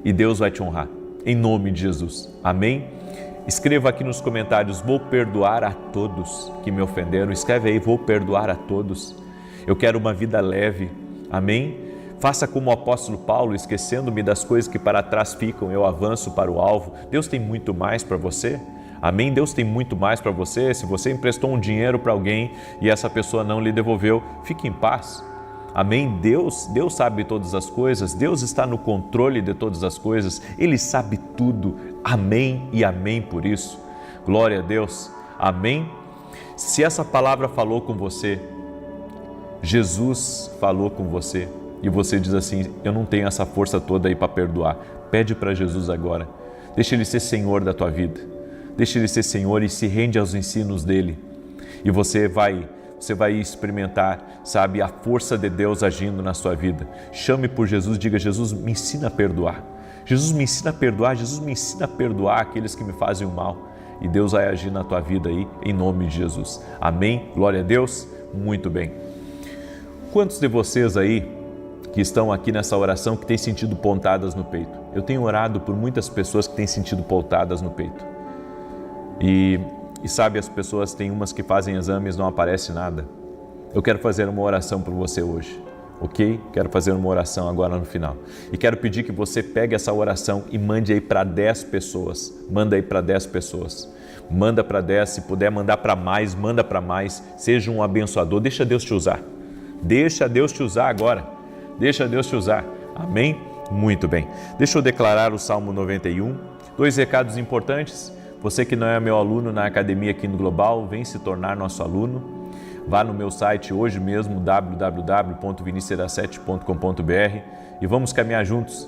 e Deus vai te honrar, em nome de Jesus. Amém? Escreva aqui nos comentários: vou perdoar a todos que me ofenderam. Escreve aí: vou perdoar a todos. Eu quero uma vida leve. Amém? Faça como o apóstolo Paulo: esquecendo-me das coisas que para trás ficam, eu avanço para o alvo. Deus tem muito mais para você. Amém? Deus tem muito mais para você. Se você emprestou um dinheiro para alguém e essa pessoa não lhe devolveu, fique em paz. Amém? Deus sabe todas as coisas, Deus está no controle de todas as coisas, Ele sabe tudo. Amém e amém por isso. Glória a Deus. Amém? Se essa palavra falou com você, Jesus falou com você, e você diz assim: eu não tenho essa força toda aí para perdoar, pede para Jesus agora. Deixa Ele ser Senhor da tua vida. Deixa Ele ser Senhor e se rende aos ensinos dEle. E você vai experimentar, sabe, a força de Deus agindo na sua vida. Chame por Jesus, diga: Jesus, me ensina a perdoar. Jesus, me ensina a perdoar. Jesus, me ensina a perdoar aqueles que me fazem o mal. E Deus vai agir na tua vida aí, em nome de Jesus. Amém? Glória a Deus. Muito bem. Quantos de vocês aí que estão aqui nessa oração que têm sentido pontadas no peito? Eu tenho orado por muitas pessoas que têm sentido pontadas no peito. E sabe, as pessoas têm umas que fazem exames e não aparece nada. Eu quero fazer uma oração por você hoje, ok? Quero fazer uma oração agora no final. E quero pedir que você pegue essa oração e mande aí para 10 pessoas. Manda aí para 10 pessoas. Manda para 10, se puder mandar para mais, manda para mais. Seja um abençoador, deixa Deus te usar. Deixa Deus te usar agora. Deixa Deus te usar. Amém? Muito bem. Deixa eu declarar o Salmo 91. 2 recados importantes. Você que não é meu aluno na academia aqui no Global, vem se tornar nosso aluno. Vá no meu site hoje mesmo, www.vinicius7.com.br, e vamos caminhar juntos.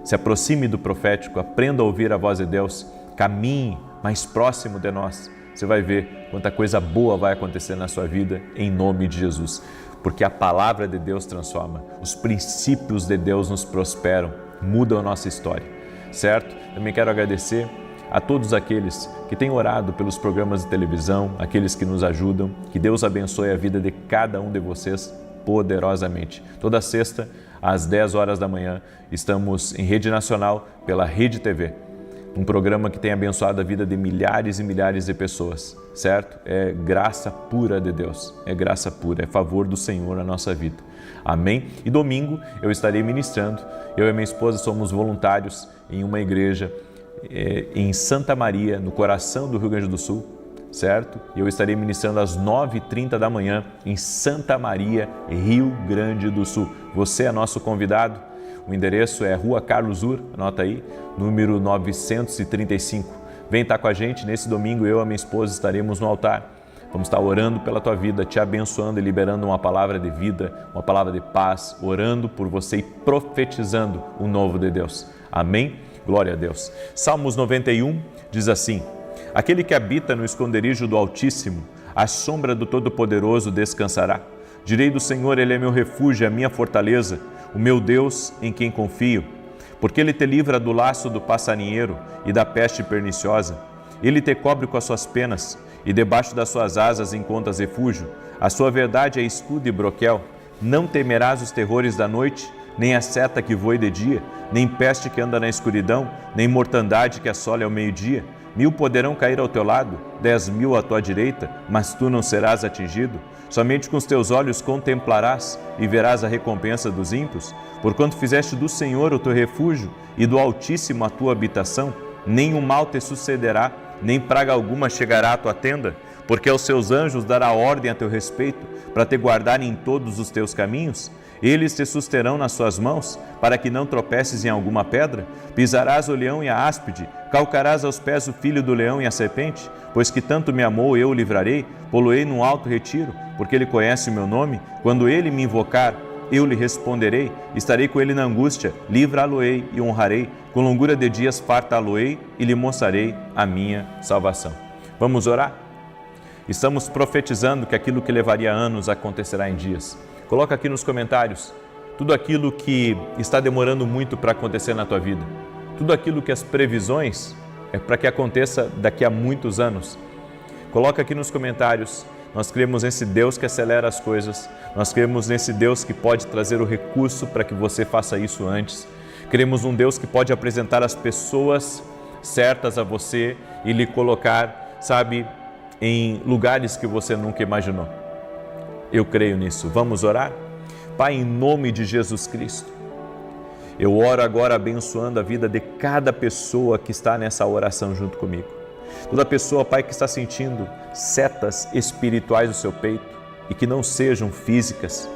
Se aproxime do profético, aprenda a ouvir a voz de Deus, caminhe mais próximo de nós. Você vai ver quanta coisa boa vai acontecer na sua vida, em nome de Jesus. Porque a palavra de Deus transforma, os princípios de Deus nos prosperam, mudam a nossa história, certo? Também quero agradecer a todos aqueles que têm orado pelos programas de televisão, aqueles que nos ajudam. Que Deus abençoe a vida de cada um de vocês poderosamente. Toda sexta, às 10 horas da manhã, estamos em rede nacional pela Rede TV. Um programa que tem abençoado a vida de milhares e milhares de pessoas, certo? É graça pura de Deus, é graça pura, é favor do Senhor na nossa vida. Amém? E domingo eu estarei ministrando. Eu e minha esposa somos voluntários em uma igreja em Santa Maria, no coração do Rio Grande do Sul, certo? E eu estarei ministrando às 9h30 da manhã em Santa Maria, Rio Grande do Sul. Você é nosso convidado. O endereço é Rua Carlos Ur, anota aí, número 935. Vem estar com a gente nesse domingo. Eu e a minha esposa estaremos no altar. Vamos estar orando pela tua vida, te abençoando e liberando uma palavra de vida, uma palavra de paz, orando por você e profetizando o novo de Deus. Amém? Glória a Deus. Salmos 91 diz assim: aquele que habita no esconderijo do Altíssimo, à sombra do Todo-Poderoso descansará. Direi do Senhor, Ele é meu refúgio, a minha fortaleza, o meu Deus em quem confio. Porque Ele te livra do laço do passarinheiro e da peste perniciosa. Ele te cobre com as suas penas e debaixo das suas asas encontras refúgio. A sua verdade é escudo e broquel. Não temerás os terrores da noite, nem a seta que voe de dia, nem peste que anda na escuridão, nem mortandade que assole ao meio-dia. 1000 poderão cair ao teu lado, 10.000 à tua direita, mas tu não serás atingido. Somente com os teus olhos contemplarás e verás a recompensa dos ímpios. Porquanto fizeste do Senhor o teu refúgio e do Altíssimo a tua habitação, nenhum mal te sucederá, nem praga alguma chegará à tua tenda, porque aos seus anjos dará ordem a teu respeito, para te guardarem em todos os teus caminhos. Eles te susterão nas suas mãos, para que não tropeces em alguma pedra? Pisarás o leão e a áspide, calcarás aos pés o filho do leão e a serpente? Pois que tanto me amou, eu o livrarei, poloei num alto retiro, porque ele conhece o meu nome. Quando ele me invocar, eu lhe responderei, estarei com ele na angústia, livrá-lo-ei e honrarei, com longura de dias fartá-lo-ei e lhe mostrarei a minha salvação. Vamos orar? Estamos profetizando que aquilo que levaria anos acontecerá em dias. Coloca aqui nos comentários tudo aquilo que está demorando muito para acontecer na tua vida. Tudo aquilo que as previsões é para que aconteça daqui a muitos anos. Coloca aqui nos comentários. Nós cremos nesse Deus que acelera as coisas. Nós cremos nesse Deus que pode trazer o recurso para que você faça isso antes. Cremos num Deus que pode apresentar as pessoas certas a você e lhe colocar, em lugares que você nunca imaginou. Eu creio nisso. Vamos orar? Pai, em nome de Jesus Cristo, eu oro agora abençoando a vida de cada pessoa que está nessa oração junto comigo. Toda pessoa, Pai, que está sentindo setas espirituais no seu peito e que não sejam físicas,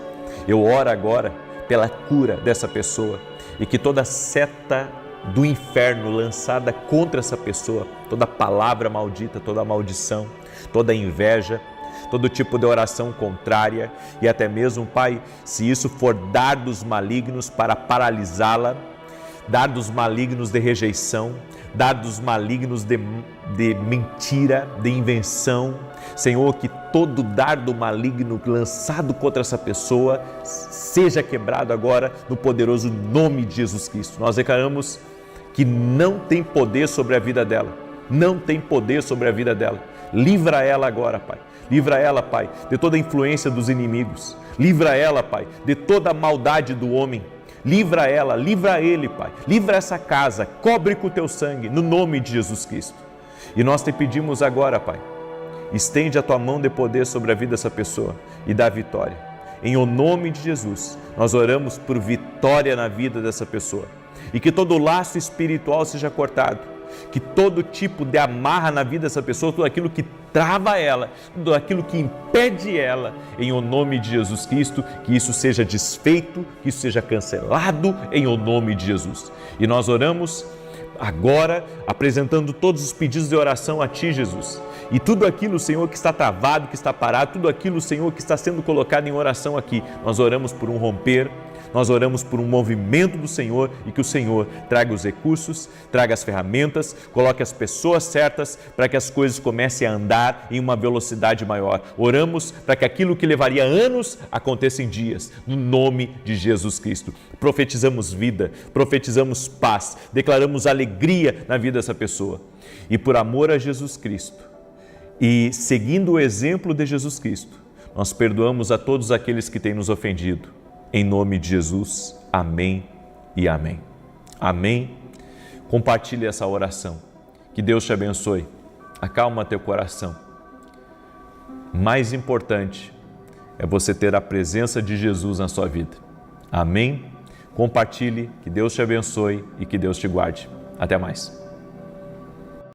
eu oro agora pela cura dessa pessoa e que toda seta do inferno lançada contra essa pessoa, toda palavra maldita, toda maldição, toda inveja, todo tipo de oração contrária e até mesmo, Pai, se isso for dardos malignos para paralisá-la, dardos malignos de rejeição, dardos malignos de mentira, de invenção, Senhor, que todo dardo maligno lançado contra essa pessoa seja quebrado agora no poderoso nome de Jesus Cristo. Nós declaramos que não tem poder sobre a vida dela, não tem poder sobre a vida dela. Livra ela agora, Pai. Livra ela, Pai, de toda a influência dos inimigos. Livra ela, Pai, de toda a maldade do homem. Livra ela, livra ele, Pai. Livra essa casa, cobre com o teu sangue, no nome de Jesus Cristo. E nós te pedimos agora, Pai, estende a tua mão de poder sobre a vida dessa pessoa e dá vitória. Em o nome de Jesus, nós oramos por vitória na vida dessa pessoa. E que todo laço espiritual seja cortado. Que todo tipo de amarra na vida dessa pessoa, tudo aquilo que trava ela, tudo aquilo que impede ela, em o nome de Jesus Cristo, que isso seja desfeito, que isso seja cancelado, em o nome de Jesus. E nós oramos agora, apresentando todos os pedidos de oração a Ti, Jesus. E tudo aquilo, Senhor, que está travado, que está parado, tudo aquilo, Senhor, que está sendo colocado em oração aqui, nós oramos por um romper, nós oramos por um movimento do Senhor e que o Senhor traga os recursos, traga as ferramentas, coloque as pessoas certas para que as coisas comecem a andar em uma velocidade maior. Oramos para que aquilo que levaria anos aconteça em dias, no nome de Jesus Cristo. Profetizamos vida, profetizamos paz, declaramos alegria na vida dessa pessoa. E por amor a Jesus Cristo e seguindo o exemplo de Jesus Cristo, nós perdoamos a todos aqueles que têm nos ofendido. Em nome de Jesus, amém e amém. Amém. Compartilhe essa oração. Que Deus te abençoe. Acalma teu coração. Mais importante é você ter a presença de Jesus na sua vida. Amém. Compartilhe, que Deus te abençoe e que Deus te guarde. Até mais.